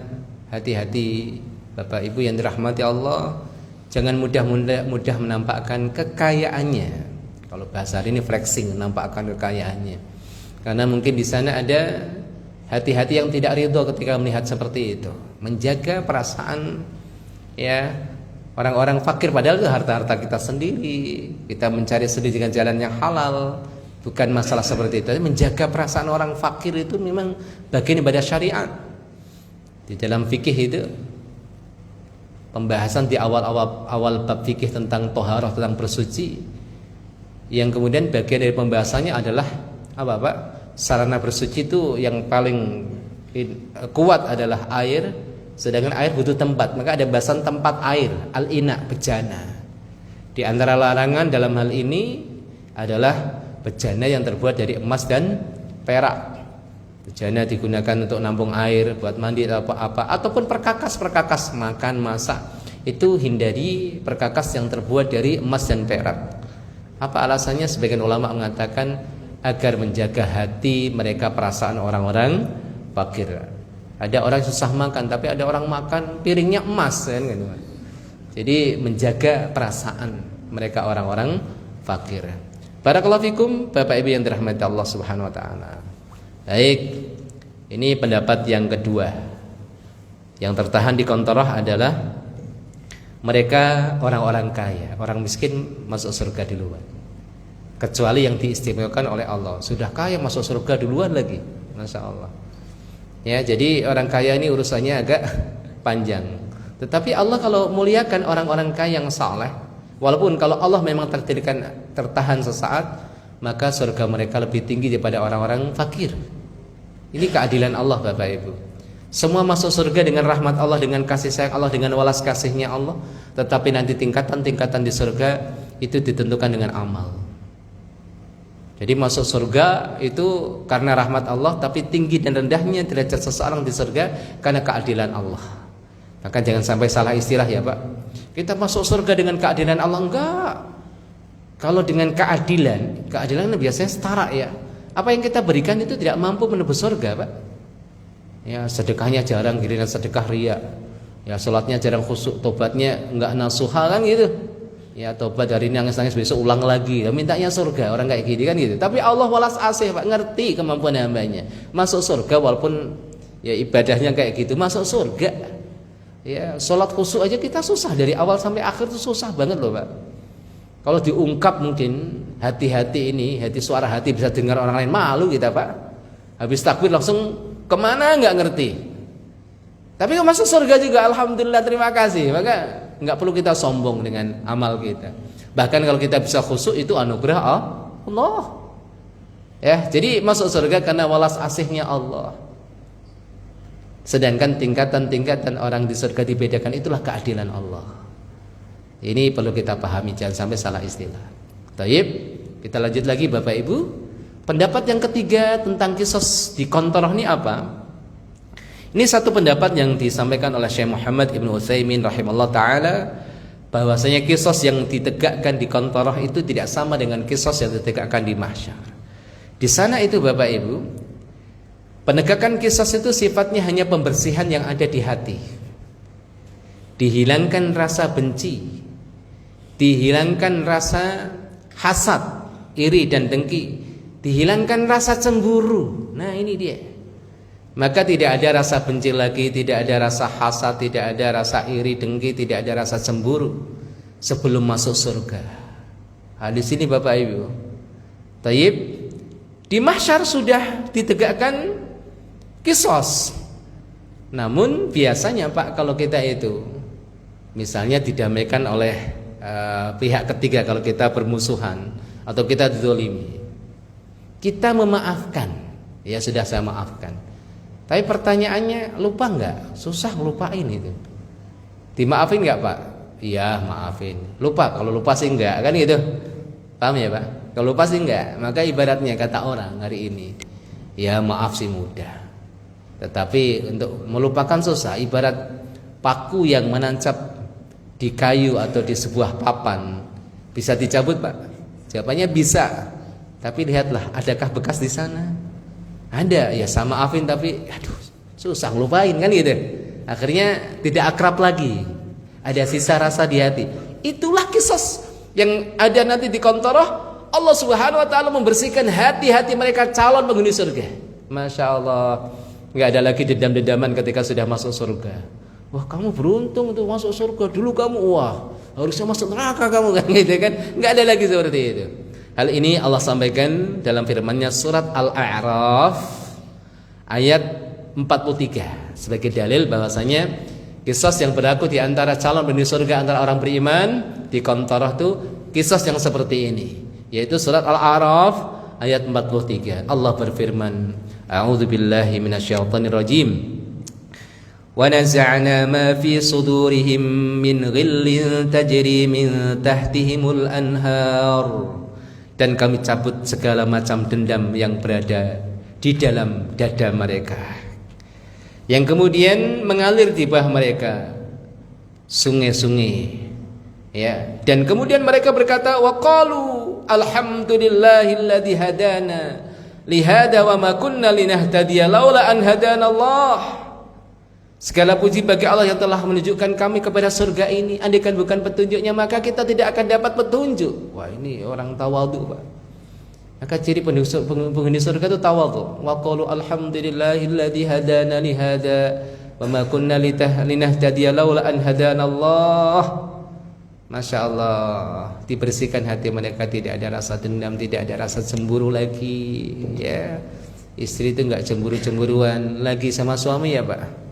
hati-hati Bapak Ibu yang dirahmati Allah, jangan mudah menampakkan kekayaannya. Kalau bahasa hari ini flexing, menampakkan kekayaannya. Karena mungkin di sana ada hati-hati yang tidak ridho ketika melihat seperti itu. Menjaga perasaan, ya, orang-orang fakir, padahal itu harta-harta kita sendiri. Kita mencari sendiri dengan jalan yang halal. Bukan masalah seperti itu. Menjaga perasaan orang fakir itu memang bagian ibadah syariat. Di dalam fikih itu pembahasan di awal bab fikih tentang toharah, tentang bersuci, yang kemudian bagian dari pembahasannya adalah apa Pak? Sarana bersuci itu yang paling kuat adalah air, sedangkan air butuh tempat. Maka ada bahasan tempat air, al-ina, bejana. Di antara larangan dalam hal ini adalah bejana yang terbuat dari emas dan perak. Bejana digunakan untuk nampung air, buat mandi atau apa, ataupun perkakas makan, masak. Itu hindari perkakas yang terbuat dari emas dan perak. Apa alasannya? Sebagian ulama mengatakan agar menjaga hati mereka, perasaan orang-orang fakir. Ada orang susah makan, tapi ada orang makan piringnya emas kan gitu. Jadi menjaga perasaan mereka orang-orang fakir. Barakallahu fikum Bapak Ibu yang dirahmati Allah Subhanahu wa taala. Baik, ini pendapat yang kedua. Yang tertahan di qantoroh adalah mereka orang-orang kaya, orang miskin masuk surga duluan. Kecuali yang diistimewakan oleh Allah, sudah kaya masuk surga duluan lagi. Masya Allah. Ya, jadi orang kaya ini urusannya agak panjang. Tetapi Allah kalau muliakan orang-orang kaya yang saleh, walaupun kalau Allah memang tertahan sesaat, maka surga mereka lebih tinggi daripada orang-orang fakir. Ini keadilan Allah Bapak Ibu. Semua masuk surga dengan rahmat Allah, dengan kasih sayang Allah, dengan walas kasihnya Allah. Tetapi nanti tingkatan-tingkatan di surga itu ditentukan dengan amal. Jadi masuk surga itu karena rahmat Allah, tapi tinggi dan rendahnya derajat seseorang di surga karena keadilan Allah. Maka jangan sampai salah istilah ya Pak. Kita masuk surga dengan keadilan Allah, enggak. Kalau dengan keadilan biasanya setara ya. Apa yang kita berikan itu tidak mampu menebus surga, Pak. Ya, sedekahnya jarang, giliran sedekah riya. Ya, salatnya jarang khusyuk, tobatnya enggak nasuha kan gitu. Ya, tobat hari ini nangis-nangis, besok ulang lagi. Ya, mintanya surga, orang kayak gini kan gitu. Tapi Allah walas asih, Pak, ngerti kemampuan hambanya. Masuk surga walaupun ya ibadahnya kayak gitu, masuk surga. Ya, sholat khusyuk aja kita susah dari awal sampai akhir itu susah banget loh, Pak. Kalau diungkap mungkin hati-hati ini, suara hati bisa dengar orang lain, malu kita, Pak. Habis takbir langsung kemana nggak ngerti. Tapi kalau masuk surga juga, alhamdulillah, terima kasih. Maka nggak perlu kita sombong dengan amal kita. Bahkan kalau kita bisa khusyuk itu anugerah Allah. Ya, jadi masuk surga karena walas asihnya Allah. Sedangkan tingkatan-tingkatan orang di surga dibedakan, itulah keadilan Allah. Ini perlu kita pahami, jangan sampai salah istilah. Taib, kita lanjut lagi Bapak Ibu. Pendapat yang ketiga tentang kisos di kontoroh ini apa? Ini satu pendapat yang disampaikan oleh Syekh Muhammad Ibnu Utsaimin rahimahullah taala, bahwasanya kisos yang ditegakkan di kontoroh itu tidak sama dengan kisos yang ditegakkan di mahsyar. Di sana itu Bapak Ibu, penegakan kisos itu sifatnya hanya pembersihan yang ada di hati. Dihilangkan rasa benci, dihilangkan rasa hasad, iri dan dengki, dihilangkan rasa cemburu. Nah, ini dia. Maka tidak ada rasa benci lagi, tidak ada rasa hasad, tidak ada rasa iri, dengki, tidak ada rasa cemburu sebelum masuk surga. Hadis ini Bapak Ibu. Taib, di mahsyar sudah ditegakkan kisos. Namun biasanya Pak, kalau kita itu misalnya didamaikan oleh pihak ketiga, kalau kita bermusuhan atau kita dizolimi, kita memaafkan. Ya sudah, saya maafkan. Tapi pertanyaannya, lupa enggak? Susah ngelupain itu. Dimaafin enggak Pak? Iya, maafin. Lupa? Kalau lupa sih enggak, kan gitu. Paham ya Pak? Kalau lupa sih enggak. Maka ibaratnya kata orang hari ini, ya maaf sih mudah, tetapi untuk melupakan susah. Ibarat paku yang menancap di kayu atau di sebuah papan, bisa dicabut Pak? Jawabannya bisa. Tapi lihatlah, adakah bekas di sana? Ada, ya sama maafin, tapi aduh susah ngelupain kan gitu. Akhirnya tidak akrab lagi, ada sisa rasa di hati. Itulah kisos yang ada nanti di kontoroh. Allah Subhanahu wa taala membersihkan hati-hati mereka calon penghuni surga. Masya Allah, nggak ada lagi dendam-dendaman ketika sudah masuk surga. Wah, kamu beruntung tuh masuk surga, dulu kamu wah harusnya masuk neraka kamu kan gitu kan. Nggak ada lagi seperti itu. Hal ini Allah sampaikan dalam firman-Nya surat Al-A'raf ayat 43 sebagai dalil bahwasanya kisos yang berlaku di antara calon penghuni surga antara orang beriman di kontoroh itu kisos yang seperti ini, yaitu surat Al-A'raf ayat 43. Allah berfirman, a'udzubillahi minasyaitonirrajim. Wa naza'na ma fi sudurihim min ghillin tajri min tahtihimul anhar. Dan kami cabut segala macam dendam yang berada di dalam dada mereka, yang kemudian mengalir di bawah mereka sungai-sungai. Ya, dan kemudian mereka berkata, wa qalu alhamdulillahilladzi hadana li hada wa ma kunna linahtadiya laula an hadanallah. Segala puji bagi Allah yang telah menunjukkan kami kepada surga ini. Andaikan bukan petunjuknya, maka kita tidak akan dapat petunjuk. Wah, ini orang tawadhu Pak. Maka ciri penghuni surga itu tawadhu. Wa qalu alhamdulillahilladzi hadana li hada wa ma kunna linahtadiya laula an hadanallah. Masya Allah, dibersihkan hati mereka, tidak ada rasa dendam, tidak ada rasa cemburu lagi. Ya, istri itu nggak cemburu-cemburuan lagi sama suami ya Pak.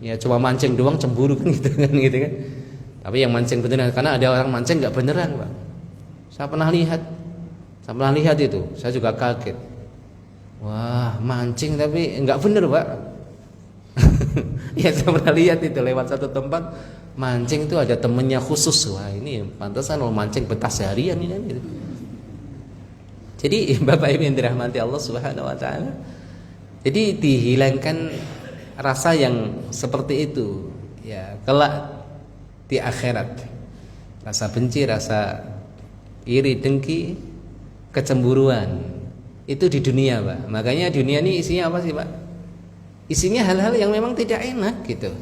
Ya cuma mancing doang cemburu kan gitu kan. Tapi yang mancing beneran, karena ada orang mancing nggak beneran Pak. Saya pernah lihat itu, saya juga kaget. Wah, mancing tapi nggak bener Pak. Ya saya pernah lihat itu lewat satu tempat mancing itu ada temennya khusus. Wah, ini pantasan mau mancing betah seharian ini kan gitu. Jadi Bapak Ibu yang dirahmati Allah Subhanahu wa taala, jadi dihilangkan rasa yang seperti itu ya kelak di akhirat. rasa benci, rasa iri, dengki, kecemburuan. Itu di dunia, Pak. Makanya dunia ini isinya apa sih, Pak? Isinya hal-hal yang memang tidak enak gitu.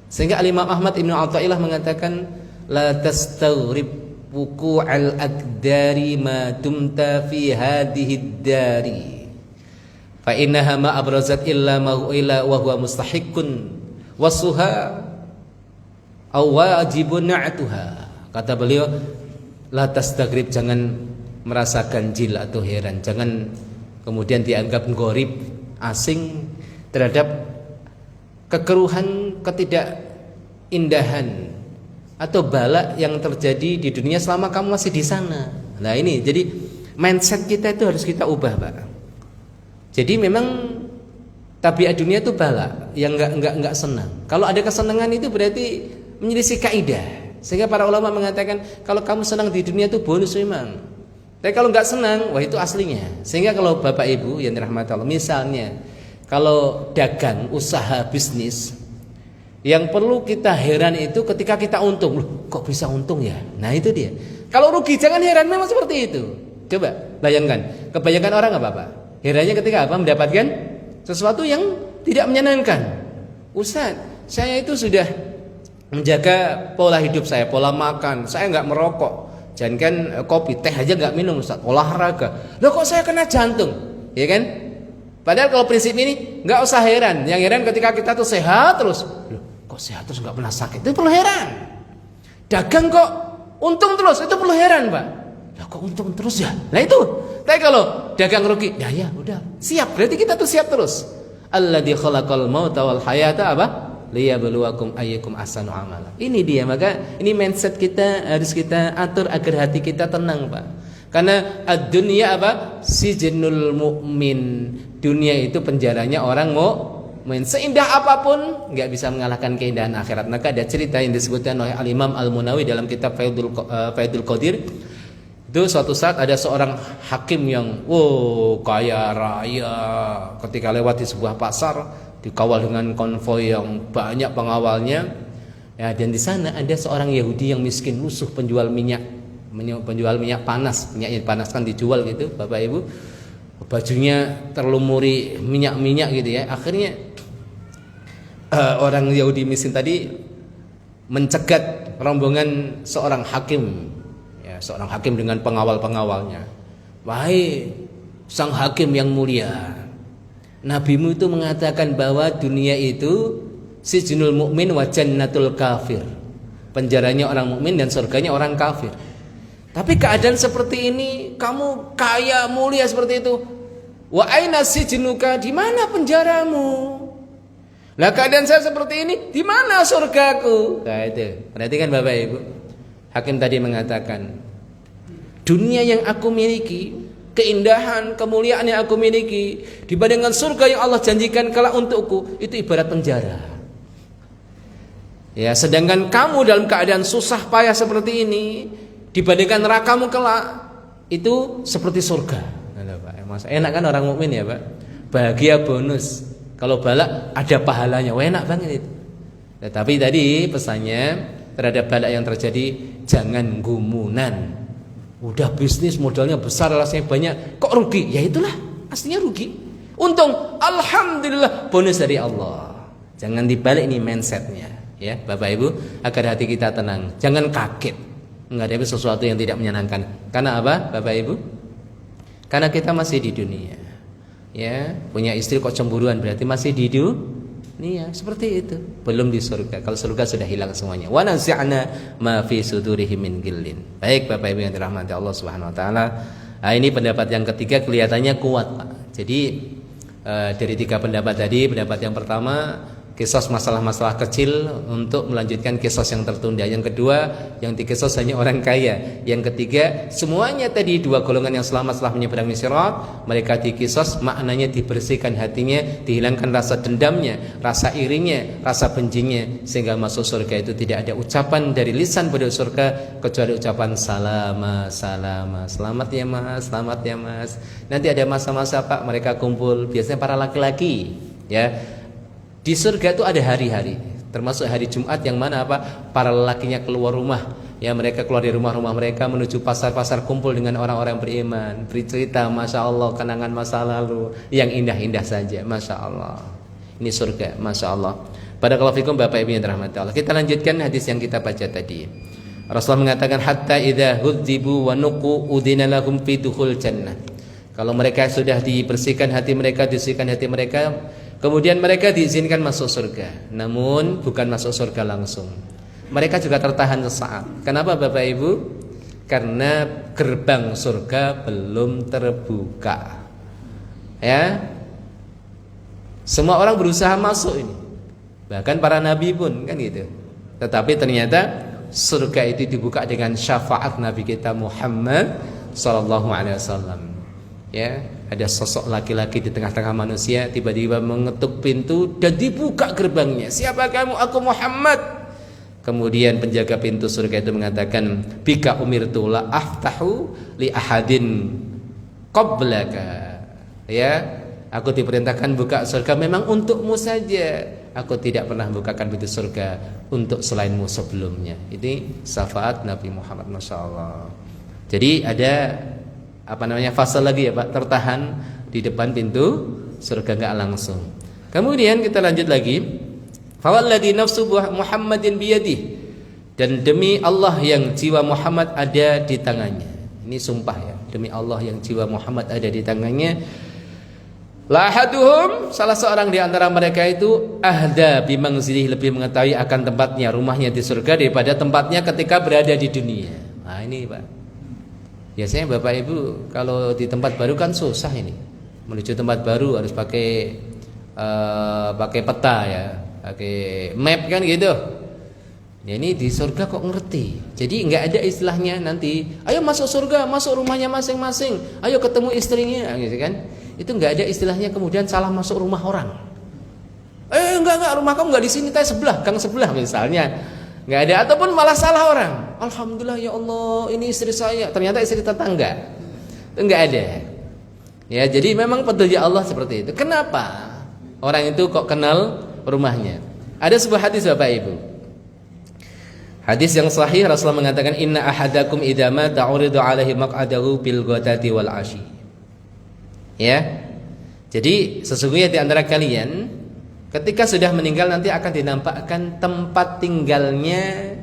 Sehingga Imam Ahmad Ibnu Athaillah mengatakan la tastaghrib wuqu'al aqdari ma dumta fi hadhihi ad-dari fa innaha ma abrazat illa ma ila wa huwa mustahiqqun wasuha aw wajibun na'tuha. Kata beliau, la tastaghrib, jangan merasa ganjil atau heran, jangan kemudian dianggap gharib, asing terhadap kekeruhan, ketidakindahan atau bala yang terjadi di dunia selama kamu masih di sana. Nah ini, jadi mindset kita itu harus kita ubah, Pak. Jadi memang tabiat dunia itu bala, yang enggak senang. Kalau ada kesenangan itu berarti menyelisih kaidah. Sehingga para ulama mengatakan kalau kamu senang di dunia itu bonus memang. Tapi kalau enggak senang, wah itu aslinya. Sehingga kalau Bapak Ibu yang dirahmati Allah, misalnya kalau dagang, usaha, bisnis, yang perlu kita heran itu ketika kita untung. Loh, kok bisa untung ya? Nah itu dia. Kalau rugi jangan heran, memang seperti itu. Coba bayangkan, kebanyakan orang apa? Herannya ketika apa? Mendapatkan sesuatu yang tidak menyenangkan. Ustaz, saya itu sudah menjaga pola hidup saya, pola makan, saya nggak merokok, jangankan kopi, teh aja nggak minum, Ustaz. Olahraga, loh kok saya kena jantung, ya kan? Padahal kalau prinsip ini nggak usah heran. Yang heran ketika kita tuh sehat terus, loh kok sehat terus nggak pernah sakit, itu perlu heran. Dagang kok untung terus, itu perlu heran, Pak. Lah kok untung terus ya? Nah itu. Tapi kalau dagang rugi, ya udah siap. Berarti kita tuh siap terus. Alladzi khalaqal mauta wal hayata apa? Liyabluwakum ayyukum ahsanu amala. Ini dia, maka ini mindset kita harus kita atur agar hati kita tenang, Pak. Karena ad-dunya apa? Sijnul mu'min. Dunia itu penjaranya orang mukmin. Seindah apapun enggak bisa mengalahkan keindahan akhirat. Maka ada cerita yang disebutkan oleh Al-Imam Al-Munawi dalam kitab Faidul Qadir. Itu suatu saat ada seorang hakim yang kaya raya, ketika lewat di sebuah pasar dikawal dengan konvoi yang banyak pengawalnya. Ya, dan di sana ada seorang Yahudi yang miskin, lusuh, penjual minyak panas, minyak yang dipanaskan dijual gitu, Bapak Ibu. Bajunya terlumuri minyak-minyak gitu ya. Akhirnya orang Yahudi miskin tadi mencegat rombongan seorang hakim. Ya, seorang hakim dengan pengawal-pengawalnya. Wahai sang hakim yang mulia, nabimu itu mengatakan bahwa dunia itu sijnul mukmin wa jannatul kafir. Penjaranya orang mukmin dan surganya orang kafir. Tapi keadaan seperti ini, kamu kaya mulia seperti itu. Wa aina sijnuka, di mana penjaramu? Lah keadaan saya seperti ini, di mana surgaku? Nah itu. Perhatikan Bapak Ibu. Hakim tadi mengatakan, dunia yang aku miliki, keindahan, kemuliaan yang aku miliki, dibandingkan surga yang Allah janjikan kelak untukku, itu ibarat penjara. Ya, sedangkan kamu dalam keadaan susah payah seperti ini, dibandingkan nerakamu kelak, itu seperti surga. Enak kan orang mukmin ya, Pak? Bahagia bonus. Kalau balak ada pahalanya. Wah, enak banget itu. Tetapi tadi pesannya terhadap balak yang terjadi, jangan gumunan. Udah bisnis modalnya besar, rasanya banyak, kok rugi? Ya itulah, aslinya rugi. Untung, alhamdulillah, bonus dari Allah. Jangan dibalik nih mindsetnya, ya Bapak Ibu, agar hati kita tenang. Jangan kaget menghadapi sesuatu yang tidak menyenangkan. Karena apa, Bapak Ibu? Karena kita masih di dunia. Ya, punya istri kok cemburuan, berarti masih di dunia. Seperti itu. Belum di surga. Kalau surga sudah hilang semuanya. Wa nazi'na ma fi sudurihim min ghillin. Baik Bapak Ibu yang dirahmati Allah Subhanahu wa taala. Nah, ini pendapat yang ketiga kelihatannya kuat, Pak. Jadi dari tiga pendapat tadi, pendapat yang pertama kisos masalah-masalah kecil untuk melanjutkan kisos yang tertunda. Yang kedua, yang dikisos hanya orang kaya. Yang ketiga, semuanya tadi dua golongan yang selamat setelah menyeberangi sirat, mereka dikisos, maknanya dibersihkan hatinya, dihilangkan rasa dendamnya, rasa irinya, rasa bencinya, sehingga masuk surga itu tidak ada ucapan dari lisan penduduk surga kecuali ucapan salama, salama, selamat ya Mas, selamat ya Mas. Nanti ada masa-masa Pak mereka kumpul, biasanya para laki-laki, ya. Di surga itu ada hari-hari. Termasuk hari Jumat yang mana apa? Para lelakinya keluar rumah. Ya, mereka keluar dari rumah-rumah mereka menuju pasar-pasar, kumpul dengan orang-orang beriman, bercerita, Masya Allah, kenangan masa lalu yang indah-indah saja. Masya Allah. Ini surga, Masya Allah. Barakallahu fikum Bapak Ibu yang dirahmati Allah. Kita lanjutkan hadis yang kita baca tadi. Rasulullah mengatakan hatta idza hudzibu wa nuqu udina lahum fi dukhul jannah. Kalau mereka sudah dibersihkan hati mereka, disucikan hati mereka, kemudian mereka diizinkan masuk surga. Namun bukan masuk surga langsung. Mereka juga tertahan sesaat. Kenapa Bapak Ibu? Karena gerbang surga belum terbuka. Ya. Semua orang berusaha masuk ini. Bahkan para nabi pun kan gitu. Tetapi ternyata surga itu dibuka dengan syafaat Nabi kita Muhammad sallallahu alaihi wasallam. Ya, ada sosok laki-laki di tengah-tengah manusia tiba-tiba mengetuk pintu dan dibuka gerbangnya. Siapa kamu? Aku Muhammad. Kemudian penjaga pintu surga itu mengatakan, bika umirtu la aftahu li ahadin qablaka. Ya, aku diperintahkan buka surga memang untukmu saja. Aku tidak pernah bukakan pintu surga untuk selainmu sebelumnya. Ini syafaat Nabi Muhammad, Masya Allah. Jadi ada fase lagi ya Pak, tertahan di depan pintu surga enggak langsung. Kemudian kita lanjut lagi. Fawalladzi nafsu Muhammadin biyadihi, dan demi Allah yang jiwa Muhammad ada di tangannya. Ini sumpah ya, demi Allah yang jiwa Muhammad ada di tangannya. La ahaduhum, salah seorang di antara mereka itu ahda bimangzilih, lebih mengetahui akan tempatnya, rumahnya di surga daripada tempatnya ketika berada di dunia. Nah ini Pak, biasanya Bapak Ibu kalau di tempat baru kan susah ini. Menuju tempat baru harus pakai peta ya, pakai map kan gitu. Ya, ini di surga kok ngerti. Jadi nggak ada istilahnya nanti, ayo masuk surga, masuk rumahnya masing-masing, ayo ketemu istrinya, gitu kan? Itu nggak ada istilahnya kemudian salah masuk rumah orang. Enggak, rumah kamu nggak di sini, tapi sebelah, gang sebelah misalnya. Nggak ada, ataupun malah salah orang. Alhamdulillah ya Allah, ini istri saya, ternyata istri tetangga. Itu nggak ada. Ya, jadi memang petunjuk Allah seperti itu. Kenapa orang itu kok kenal rumahnya? Ada sebuah hadis Bapak Ibu. Hadis yang sahih, Rasulullah mengatakan, inna ahadakum idza mata uridu alaihi maq'adahu bil ghadati wal 'ashi. Ya. Jadi sesungguhnya di antara kalian ketika sudah meninggal nanti akan dinampakkan tempat tinggalnya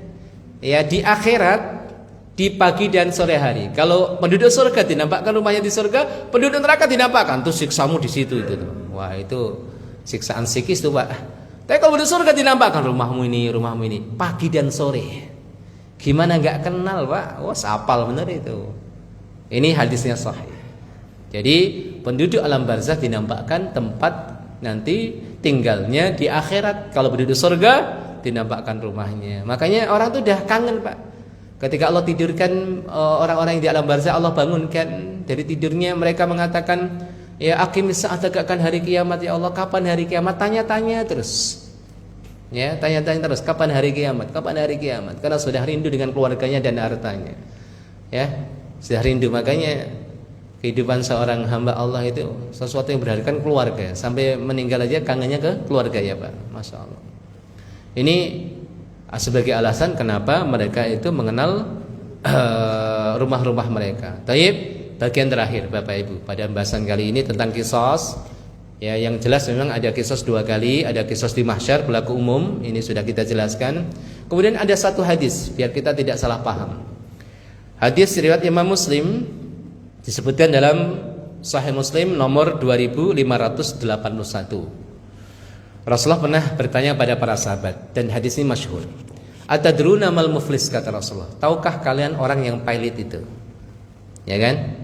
ya di akhirat di pagi dan sore hari. Kalau penduduk surga dinampakkan rumahnya di surga, penduduk neraka dinampakkan tuh siksamu di situ itu. Wah, itu siksaan psikis tuh, Pak. Tapi kalau penduduk surga dinampakkan rumahmu ini pagi dan sore. Gimana enggak kenal, Pak? Wah, sapal benar itu. Ini hadisnya sahih. Jadi penduduk alam barzakh dinampakkan tempat nanti tinggalnya di akhirat. Kalau penduduk surga dinampakkan rumahnya. Makanya orang tuh udah kangen, Pak. Ketika Allah tidurkan orang-orang yang di alam barzakh, Allah bangunkan dari tidurnya, mereka mengatakan, ya aqimis saat, tegakkan hari kiamat ya Allah. Kapan hari kiamat? Tanya-tanya terus. Ya, tanya-tanya terus, kapan hari kiamat? Kapan hari kiamat? Karena sudah rindu dengan keluarganya dan hartanya. Ya, sudah rindu. Makanya kehidupan seorang hamba Allah itu sesuatu yang berharga, kan keluarga. Sampai meninggal aja kangennya ke keluarga ya Pak. Masya Allah. Ini sebagai alasan kenapa mereka itu mengenal rumah-rumah mereka. Taib, bagian terakhir Bapak Ibu pada pembahasan kali ini tentang kisos. Ya, yang jelas memang ada kisos 2 kali, ada kisos di mahsyar berlaku umum, ini sudah kita jelaskan. Kemudian ada satu hadis biar kita tidak salah paham. Hadis riwayat Imam Muslim disebutkan dalam Sahih Muslim nomor 2581. Rasulullah pernah bertanya pada para sahabat dan hadis ini masyhur. Atadruna mal muflis, kata Rasulullah. Tahukah kalian orang yang pailit itu? Ya kan?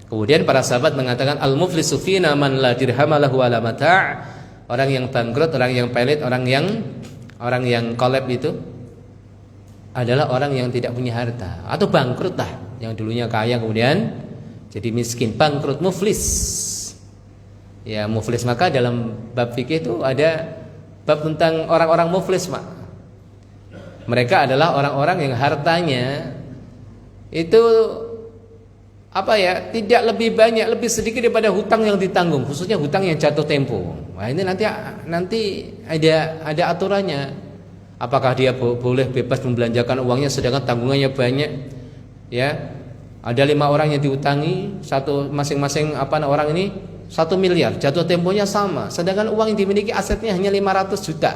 Kemudian para sahabat mengatakan al-muflisu fina man la dirhama lahu wala mata'. Orang yang bangkrut, orang yang pailit, orang yang kolab itu adalah orang yang tidak punya harta atau bangkrut lah, yang dulunya kaya kemudian jadi miskin, bangkrut, muflis. Ya, muflis, maka dalam bab fikih itu ada bab tentang orang-orang muflis, Pak. Mereka adalah orang-orang yang hartanya itu tidak lebih banyak, lebih sedikit daripada hutang yang ditanggung, khususnya hutang yang jatuh tempo. Nah, ini nanti ada aturannya. Apakah dia boleh bebas membelanjakan uangnya sedangkan tanggungannya banyak? Ya, ada 5 orang yang diutangi, satu masing-masing orang ini 1 miliar, jatuh temponya sama, sedangkan uang yang dimiliki asetnya hanya 500 juta.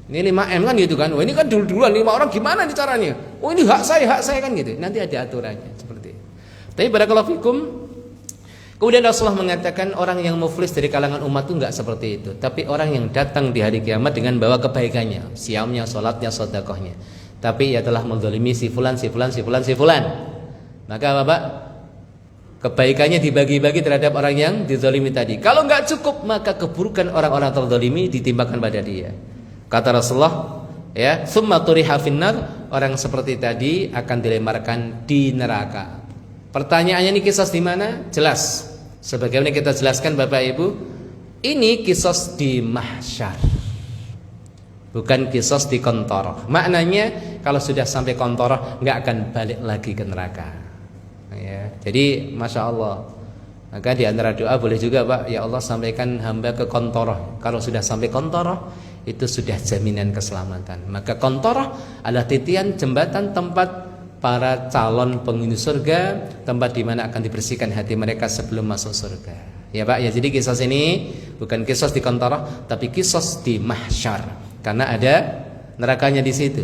Ini 5M kan gitu kan? Ini kan dulu-duluan 5 orang, gimana nih caranya? Ini hak saya kan gitu. Nanti ada aturannya seperti itu. Tapi barakallahu fikum. Kemudian Rasulullah mengatakan orang yang muflis dari kalangan umat itu enggak seperti itu, tapi orang yang datang di hari kiamat dengan bawa kebaikannya, siamnya, salatnya, sedekahnya. Tapi ia telah menzalimi si fulan. Maka Bapak, kebaikannya dibagi-bagi terhadap orang yang dizalimi tadi. Kalau enggak cukup, maka keburukan orang-orang terzalimi ditimpakan pada dia. Kata Rasulullah, ya, summa turiha finnar, orang seperti tadi akan dilemparkan di neraka. Pertanyaannya, ini kisos di mana? Jelas. Sebagaimana kita jelaskan Bapak Ibu, ini kisos di mahsyar. Bukan kisos di kontoroh. Maknanya kalau sudah sampai kontoroh nggak akan balik lagi ke neraka. Ya, jadi masya Allah. Maka di antara doa boleh juga Pak, ya Allah sampaikan hamba ke kontoroh. Kalau sudah sampai kontoroh itu sudah jaminan keselamatan. Maka kontoroh adalah titian jembatan tempat para calon penghuni surga, tempat di mana akan dibersihkan hati mereka sebelum masuk surga. Ya Pak, ya jadi kisos ini bukan kisos di kontoroh, tapi kisos di mahsyar, karena ada nerakanya di situ.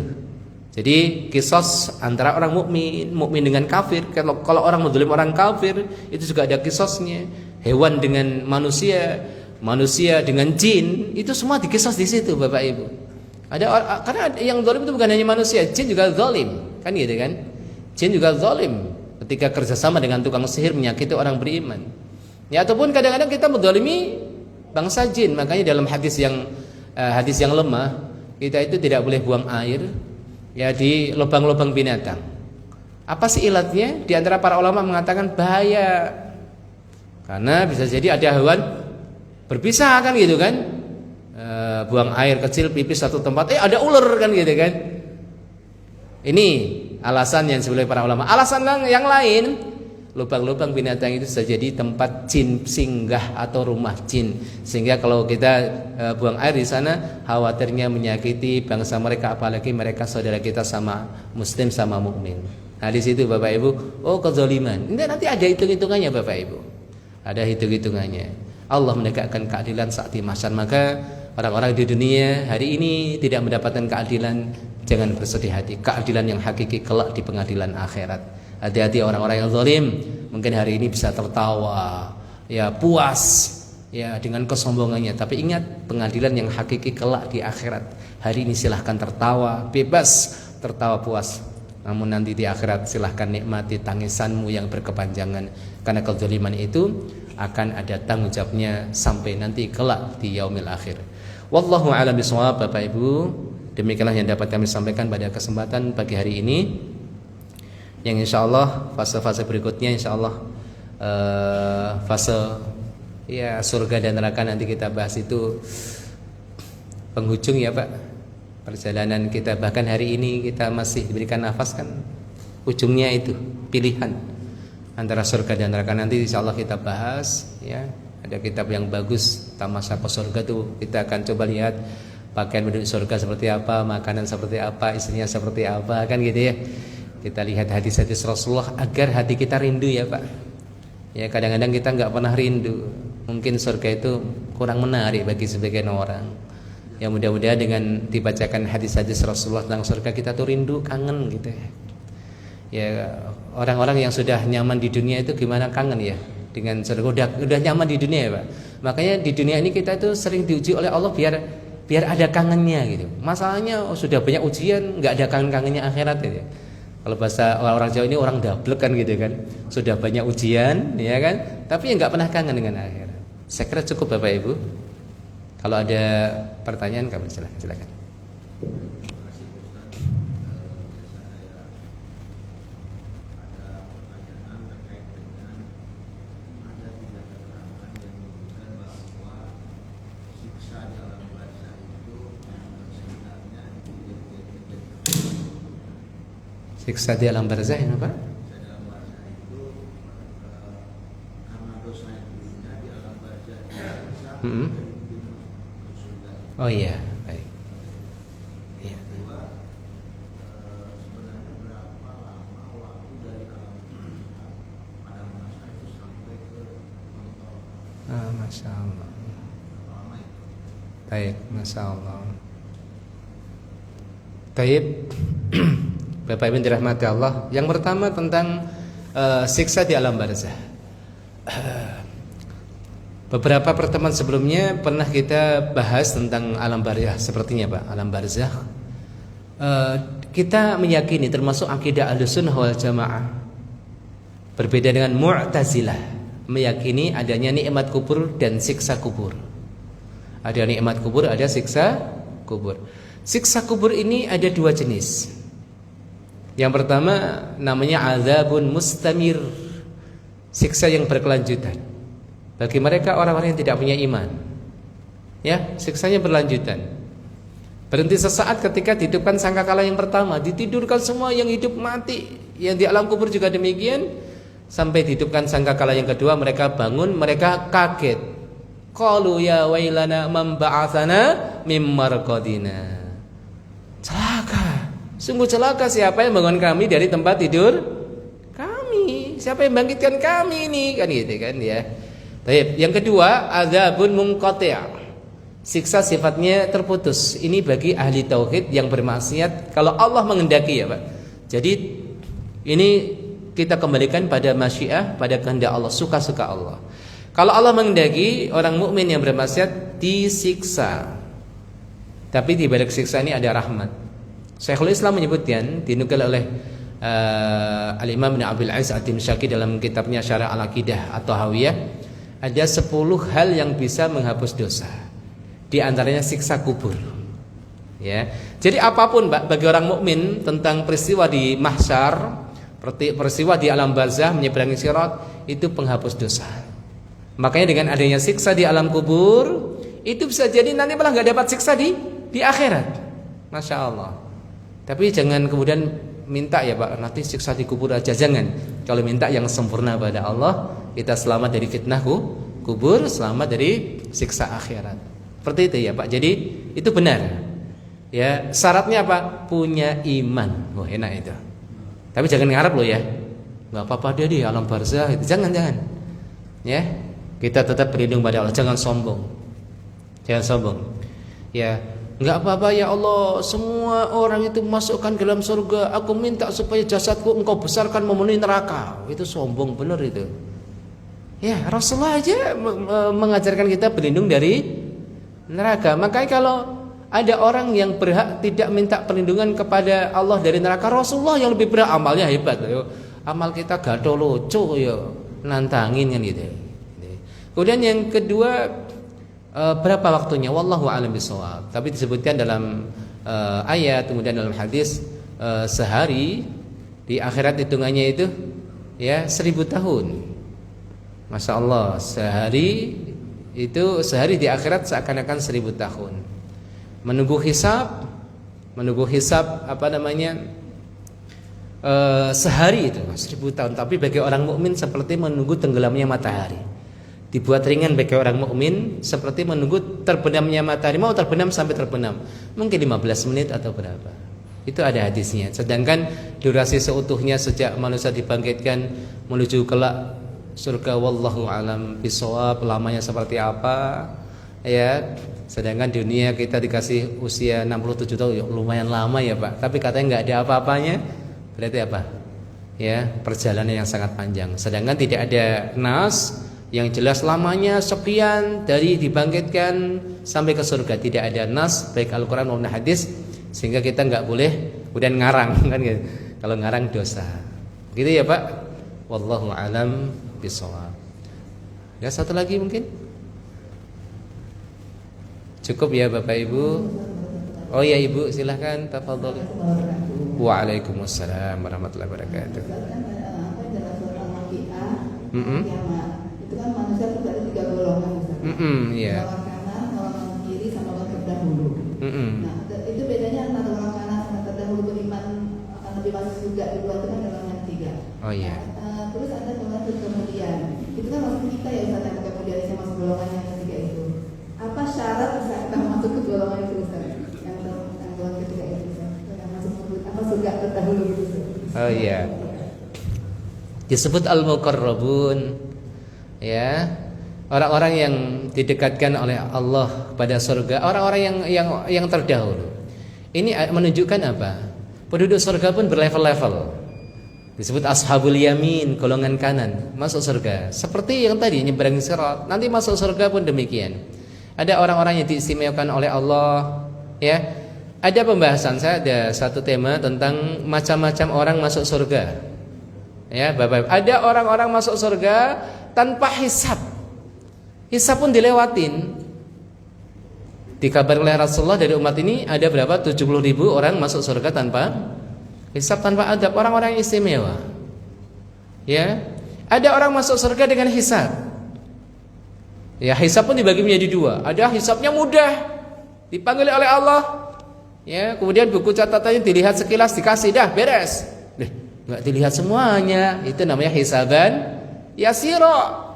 Jadi kisos antara orang mukmin dengan kafir. Kalau orang menzalim orang kafir, itu juga ada kisosnya. Hewan dengan manusia, manusia dengan jin, itu semua dikisos di situ Bapak Ibu. Karena yang zalim itu bukan hanya manusia, jin juga zalim, kan gitu kan? Jin juga zalim ketika kerjasama dengan tukang sihir menyakiti orang beriman. Ya, ataupun kadang-kadang kita menzalimi bangsa jin. Makanya dalam hadis yang lemah, kita itu tidak boleh buang air ya di lubang-lubang binatang. Apa sih ilatnya? Di antara para ulama mengatakan bahaya. Karena bisa jadi ada hewan berpisah kan gitu kan? Buang air kecil pipis satu tempat, ada ular kan gitu kan? Ini alasan yang disebut oleh para ulama. Alasan yang lain, lubang-lubang binatang itu bisa jadi tempat jin singgah atau rumah jin, sehingga kalau kita buang air di sana khawatirnya menyakiti bangsa mereka, apalagi mereka saudara kita sama muslim sama mukmin. Nah di situ Bapak Ibu, kezaliman. Ini nanti ada hitung-hitungannya Bapak Ibu. Ada hitung-hitungannya. Allah menegakkan keadilan saat di mahsyar. Maka orang-orang di dunia hari ini tidak mendapatkan keadilan, jangan bersedih hati. Keadilan yang hakiki kelak di pengadilan akhirat. Hati-hati orang-orang yang zalim. Mungkin hari ini bisa tertawa, ya puas, ya dengan kesombongannya. Tapi ingat, pengadilan yang hakiki kelak di akhirat. Hari ini silahkan tertawa, bebas, tertawa puas. Namun nanti di akhirat silahkan nikmati tangisanmu yang berkepanjangan. Karena kezaliman itu akan ada tanggung jawabnya sampai nanti kelak di yaumil akhir. Wallahu a'lam bishawab. Bapak Ibu, demikianlah yang dapat kami sampaikan pada kesempatan pagi hari ini. Yang insyaallah fase-fase berikutnya insyaallah fase ya surga dan neraka nanti kita bahas itu penghujung ya Pak. Perjalanan kita, bahkan hari ini kita masih diberikan nafas kan, ujungnya itu pilihan antara surga dan neraka. Nanti insyaallah kita bahas ya. Ada kitab yang bagus Tamasya ke Surga tuh, kita akan coba lihat pakaian penduduk surga seperti apa, makanan seperti apa, istrinya seperti apa, kan gitu ya. Kita lihat hadis-hadis Rasulullah agar hati kita rindu ya Pak. Ya kadang-kadang kita nggak pernah rindu. Mungkin surga itu kurang menarik bagi sebagian orang. Ya mudah-mudahan dengan dibacakan hadis-hadis Rasulullah tentang surga kita tuh rindu, kangen gitu ya. Ya orang-orang yang sudah nyaman di dunia itu gimana kangen ya dengan surga. Udah nyaman di dunia ya Pak. Makanya di dunia ini kita itu sering diuji oleh Allah biar ada kangennya gitu. Masalahnya sudah banyak ujian, nggak ada kangen-kangennya akhirat gitu. Kalau bahasa orang Jawa ini orang dablek kan gitu kan. Sudah banyak ujian ya kan, tapi nggak pernah kangen dengan akhirat. Saya kira cukup Bapak Ibu. Kalau ada pertanyaan kami silakan. Siksa di alam barzah yang apa? Oh iya, baik. Ya. Masya Allah. Baik, Masya Allah. Baik. Bapak Ibu dirahmati Allah. Yang pertama tentang siksa di alam barzah. Beberapa pertemuan sebelumnya pernah kita bahas tentang alam barzah. Sepertinya Pak, alam barzah. Kita meyakini termasuk akidah Ahlussunnah wal Jamaah. Berbeda dengan Mu'tazilah, meyakini adanya nikmat kubur dan siksa kubur. Ada nikmat kubur, ada siksa kubur. Siksa kubur ini ada dua jenis. Yang pertama namanya azabun mustamir, siksa yang berkelanjutan. Bagi mereka orang-orang yang tidak punya iman, ya, siksanya berlanjutan. Berhenti sesaat ketika dihidupkan sangkakala yang pertama, ditidurkan semua yang hidup mati, yang di alam kubur juga demikian. Sampai dihidupkan sangkakala yang kedua, mereka bangun, mereka kaget. Qalu ya wailana man ba'atsana mim marqadina. Celaka. Sungguh celaka, siapa yang bangun kami dari tempat tidur kami? Siapa yang bangkitkan kami ini? Kan gitu kan ya. Baik, yang kedua adzabun munqati'. Siksa sifatnya terputus. Ini bagi ahli tauhid yang bermaksiat kalau Allah mengendaki ya Pak. Jadi ini kita kembalikan pada masyiah, pada kehendak Allah, suka-suka Allah. Kalau Allah mengendaki orang mukmin yang bermaksiat disiksa. Tapi di balik siksa ini ada rahmat. Syekhul Islam menyebutkan, dinukil oleh Al-Imam Ibnu Abil Aziz Ad-Dimsyaqi dalam kitabnya Syarah Al-Aqidah atau Hawiyah, ada 10 hal yang bisa menghapus dosa. Di antaranya siksa kubur. Ya. Jadi apapun Pak, bagi orang mukmin tentang peristiwa di mahsyar, peristiwa di alam barzah menyeberangi sirat, itu penghapus dosa. Makanya dengan adanya siksa di alam kubur, itu bisa jadi nanti malah nggak dapat siksa di akhirat. Masya Allah. Tapi jangan kemudian minta ya Pak, nanti siksa di kubur aja, jangan. Kalau minta yang sempurna pada Allah, kita selamat dari fitnah kubur, selamat dari siksa akhirat. Seperti itu ya Pak. Jadi itu benar. Ya, syaratnya apa? Punya iman. Oh, enak itu. Tapi jangan ngarep loh ya. Enggak apa-apa dia di alam barzah itu. Jangan. Ya. Kita tetap berlindung pada Allah, jangan sombong. Jangan sombong. Ya, enggak apa-apa ya Allah, semua orang itu masukkan ke dalam surga. Aku minta supaya jasadku engkau besarkan memenuhi neraka. Itu sombong benar itu. Ya, Rasulullah aja mengajarkan kita berlindung dari neraka. Makanya kalau ada orang yang berhak tidak minta perlindungan kepada Allah dari neraka, Rasulullah yang lebih berhak, amalnya hebat yo. Amal kita gato loco yo, nantangin kan gitu. Kemudian yang kedua, berapa waktunya? Wallahu a'lam bishawab. Tapi disebutkan dalam ayat, kemudian dalam hadis, sehari di akhirat hitungannya itu ya 1000 tahun. Masya Allah, sehari di akhirat seakan-akan 1000 tahun. Menunggu hisab sehari itu 1000 tahun. Tapi bagi orang mukmin seperti menunggu tenggelamnya matahari. Dibuat ringan bagi orang mukmin seperti menunggu terbenamnya matahari. Mau terbenam sampai terbenam, mungkin 15 menit atau berapa. Itu ada hadisnya. Sedangkan durasi seutuhnya sejak manusia dibangkitkan menuju kelak surga, wallahu alam bishawab, lamanya seperti apa ya. Sedangkan dunia kita dikasih usia 67 tahun, lumayan lama ya Pak. Tapi katanya nggak ada apa-apanya. Berarti apa? Ya, perjalanan yang sangat panjang. Sedangkan tidak ada nas yang jelas lamanya sekian dari dibangkitkan sampai ke surga. Tidak ada nas baik Al-Quran maupun hadis, sehingga kita nggak boleh kemudian ngarang kan gitu. Kalau ngarang dosa. Gitu ya Pak. Wallahu alam bishawab. Ya, satu lagi mungkin. Cukup ya Bapak Ibu. Oh ya Ibu, silahkan tafadhol. Waalaikumsalam warahmatullahi wabarakatuh. Itu kan manusia itu ada 3 golongan. Iya. Golongan kanan, golongan kiri, sama golongan terdahulu. Nah, itu bedanya antara golongan kanan sama terdahulu beriman akan lebih masuk surga di dua itu kan golongan 3. Oh iya. Terus ada golongan kemudian. Itu kan maksud kita ya Ustaz, yang kemudian saya masuk golongan yang ketiga itu. Apa syarat bisa kita masuk ke golongan itu Ustaz? Yang golongan ketiga itu Ustaz. Yang masuk surga terdahulu gitu Ustaz. Oh iya. Disebut al-muqarrabun. Ya. Orang-orang yang didekatkan oleh Allah pada surga, orang-orang yang terdahulu. Ini menunjukkan apa? Penduduk surga pun berlevel-level. Disebut ashabul yamin, golongan kanan, masuk surga. Seperti yang tadi nyebrang sirat, nanti masuk surga pun demikian. Ada orang-orang yang diistimewakan oleh Allah, ya. Ada pembahasan, saya ada satu tema tentang macam-macam orang masuk surga. Ya, Bapak. Ada orang-orang masuk surga tanpa hisab. Hisab pun dilewatin. Dikabar oleh Rasulullah dari umat ini ada berapa? 70.000 orang masuk surga tanpa hisab, tanpa adab. Orang-orang yang istimewa. Ya. Ada orang masuk surga dengan hisab. Ya, hisab pun dibagi menjadi dua. Ada hisabnya mudah, dipanggil oleh Allah. Ya, kemudian buku catatannya dilihat sekilas, dikasih, dah beres. Enggak dilihat semuanya. Itu namanya hisaban yasira.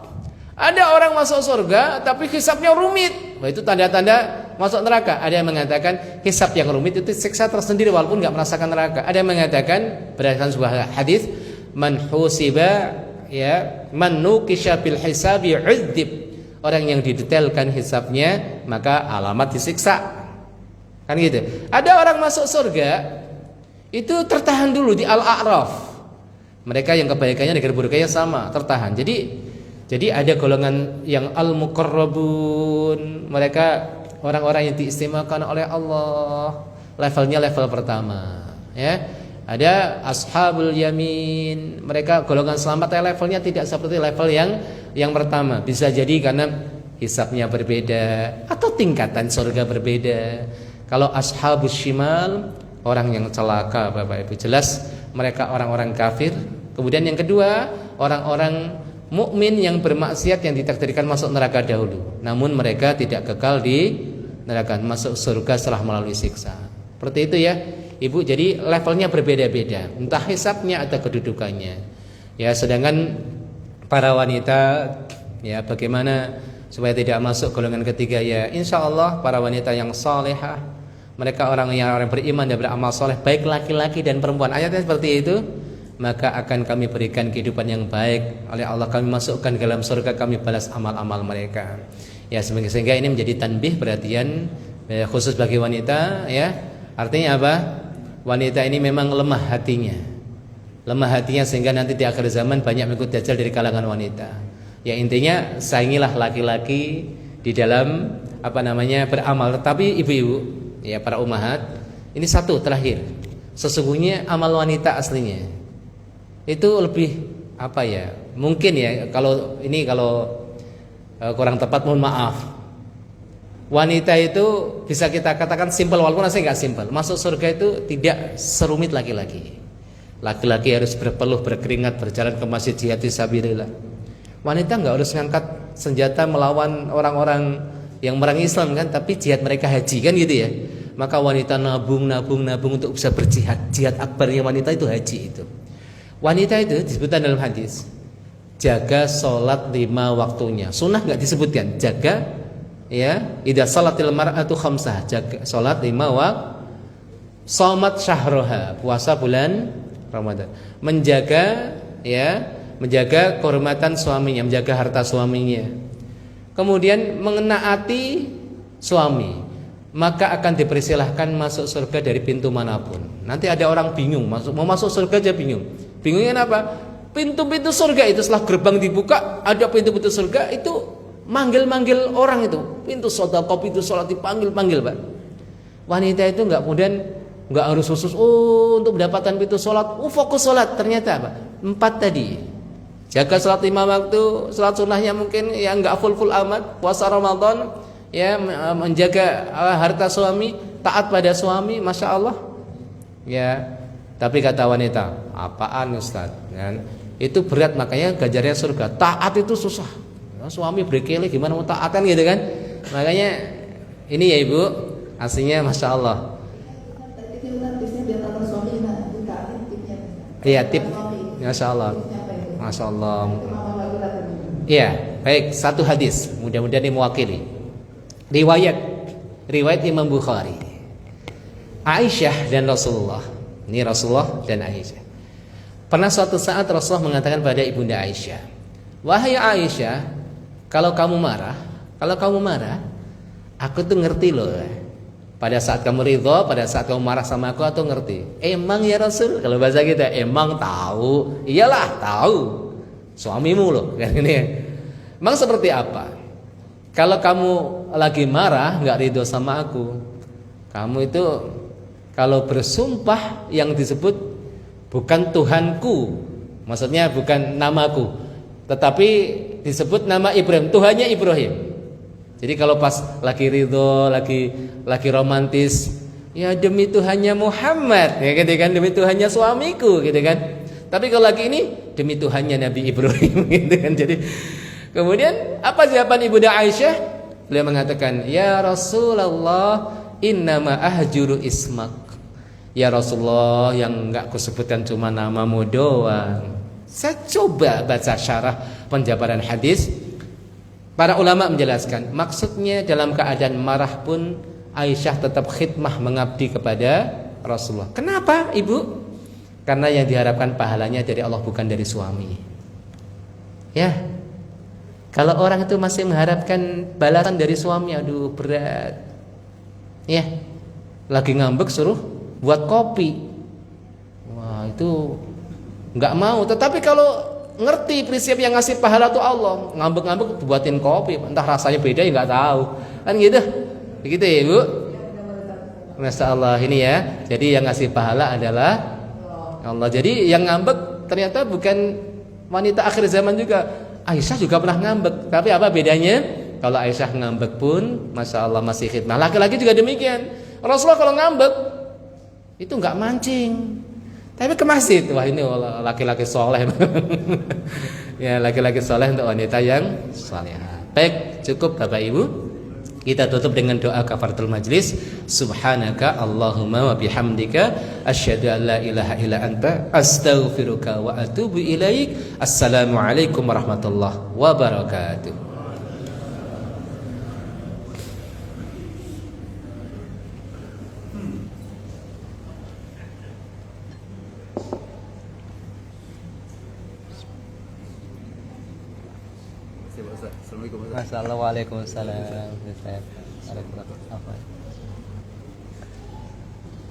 Ada orang masuk surga tapi hisabnya rumit. Wah, itu tanda-tanda masuk neraka. Ada yang mengatakan hisab yang rumit itu siksa tersendiri walaupun enggak merasakan neraka. Ada yang mengatakan berdasarkan sebuah hadis, man husiba, ya, man nuqisha bil hisabi udzib. Orang yang didetailkan hisabnya maka alamat disiksa. Kan gitu. Ada orang masuk surga itu tertahan dulu di Al-A'raf. Mereka yang kebaikannya dengan keburukannya sama, tertahan. Jadi ada golongan yang al-muqarrabun, mereka orang-orang yang diistimewakan oleh Allah, levelnya level pertama, ya. Ada ashabul yamin, mereka golongan selamat, levelnya tidak seperti level yang pertama. Bisa jadi karena hisabnya berbeda atau tingkatan surga berbeda. Kalau ashabus shimal, orang yang celaka, Bapak Ibu, jelas mereka orang-orang kafir. Kemudian yang kedua, orang-orang mukmin yang bermaksiat yang ditakdirkan masuk neraka dahulu, namun mereka tidak kekal di neraka, masuk surga setelah melalui siksa. Seperti itu ya, Ibu. Jadi levelnya berbeda-beda, entah hisabnya atau kedudukannya. Ya, sedangkan para wanita, ya, bagaimana supaya tidak masuk golongan ketiga? Ya, insya Allah para wanita yang salehah, mereka orang yang beriman dan beramal saleh, baik laki-laki dan perempuan. Ayatnya seperti itu. Maka akan kami berikan kehidupan yang baik oleh Allah, kami masukkan ke dalam surga, kami balas amal-amal mereka. Ya, sehingga ini menjadi tanbih, perhatian khusus bagi wanita, ya. Artinya apa? Wanita ini memang lemah hatinya. Lemah hatinya sehingga nanti di akhir zaman banyak mengikut dajjal dari kalangan wanita. Ya, intinya saingilah laki-laki di dalam beramal. Tetapi ibu-ibu, ya, para ummahat, ini satu terakhir. Sesungguhnya amal wanita aslinya itu lebih mungkin ya, kalau kurang tepat mohon maaf. Wanita itu bisa kita katakan simpel, walaupun aslinya nggak simpel. Masuk surga itu tidak serumit laki-laki. Laki-laki harus berpeluh, berkeringat, berjalan ke masjid, jihad fisabilillah. Wanita nggak harus ngangkat senjata melawan orang-orang yang merangi Islam kan, tapi jihad mereka haji kan gitu ya. Maka wanita nabung untuk bisa berjihad. Jihad akbarnya wanita itu haji itu. Wanita itu disebutkan dalam hadis, jaga sholat 5 waktunya. Sunnah nggak disebutkan, jaga, ya, idza shalatil mar'atu khamsah, jaga sholat 5 waktu. Shamat syahroha, puasa bulan Ramadan. Menjaga, ya, menjaga kehormatan suaminya, menjaga harta suaminya. Kemudian menaati suami, maka akan dipersilahkan masuk surga dari pintu manapun. Nanti ada orang bingung, mau masuk surga aja bingung. Bingungnya apa? Pintu-pintu surga itu setelah gerbang dibuka, ada pintu-pintu surga itu manggil-manggil orang itu. Pintu sedekah, pintu salat dipanggil-panggil, Pak. Wanita itu enggak harus khusus untuk mendapatkan pintu salat, fokus salat. Ternyata apa? 4 tadi. Jaga salat 5 waktu, salat sunnahnya mungkin ya enggak full amat, puasa Ramadan, ya, menjaga harta suami, taat pada suami, Masya Allah. Ya, tapi kata wanita, apaan Ustaz? Kan? Itu berat, makanya ganjarnya surga. Taat itu susah. Suami berkele gimana mau taat kan gitu kan? Makanya ini ya Ibu, aslinya Masya Allah. Iya, tip. Masya Allah. Masya Allah. Iya, baik, satu hadis, mudah-mudahan ini mewakili. Riwayat Imam Bukhari. Aisyah dan Rasulullah. Ini Rasulullah dan Aisyah. Pernah suatu saat Rasulullah mengatakan pada ibunda Aisyah, wahai Aisyah, Kalau kamu marah, aku tuh ngerti loh. Pada saat kamu ridho, pada saat kamu marah sama aku ngerti. Emang ya Rasul, kalau bahasa kita, emang tahu. Iyalah tahu. Suamimu loh, kan ini. Emang seperti apa? Kalau kamu lagi marah, nggak ridho sama aku, kamu itu kalau bersumpah yang disebut bukan Tuhanku, maksudnya bukan namaku, tetapi disebut nama Ibrahim, Tuhannya Ibrahim. Jadi kalau pas lagi ridho, lagi romantis, ya demi Tuhannya Muhammad, ya gitu kan, demi Tuhannya suamiku, gitu kan. Tapi kalau lagi ini demi Tuhannya Nabi Ibrahim, gitu kan. Jadi kemudian apa jawaban Ibunda Aisyah? Beliau mengatakan, ya Rasulullah, innama ahjuru ismak. Ya Rasulullah, yang enggak kusebutkan cuma namamu doang. Saya coba baca syarah penjabaran hadis. Para ulama menjelaskan, maksudnya dalam keadaan marah pun Aisyah tetap khidmah mengabdi kepada Rasulullah. Kenapa, Ibu? Karena yang diharapkan pahalanya dari Allah, bukan dari suami. Ya. Kalau orang itu masih mengharapkan balasan dari suami, aduh berat. Ya. Lagi ngambek suruh buat kopi. Wah, itu enggak mau. Tetapi kalau ngerti prinsip yang ngasih pahala tuh Allah, ngambek-ngambek buatin kopi, entah rasanya beda ya nggak tahu, kan gitu, begitu ya Ibu. Masya Allah, ini ya. Jadi yang ngasih pahala adalah Allah. Jadi yang ngambek ternyata bukan wanita akhir zaman juga. Aisyah juga pernah ngambek, tapi apa bedanya? Kalau Aisyah ngambek pun, Masya Allah masih khidmah. Laki-laki juga demikian. Rasulullah kalau ngambek itu nggak mancing, tapi ke masjid. Wah, ini laki-laki soleh. Ya, laki-laki soleh untuk wanita yang salihah. Baik, cukup Bapak Ibu. Kita tutup dengan doa kafaratul majlis. Subhanaka Allahumma wa bihamdika asyhadu an la ilaha illa anta astaghfiruka wa atubu ilaik. Assalamualaikum warahmatullahi wabarakatuh. Assalamualaikum. Waalaikumsalam.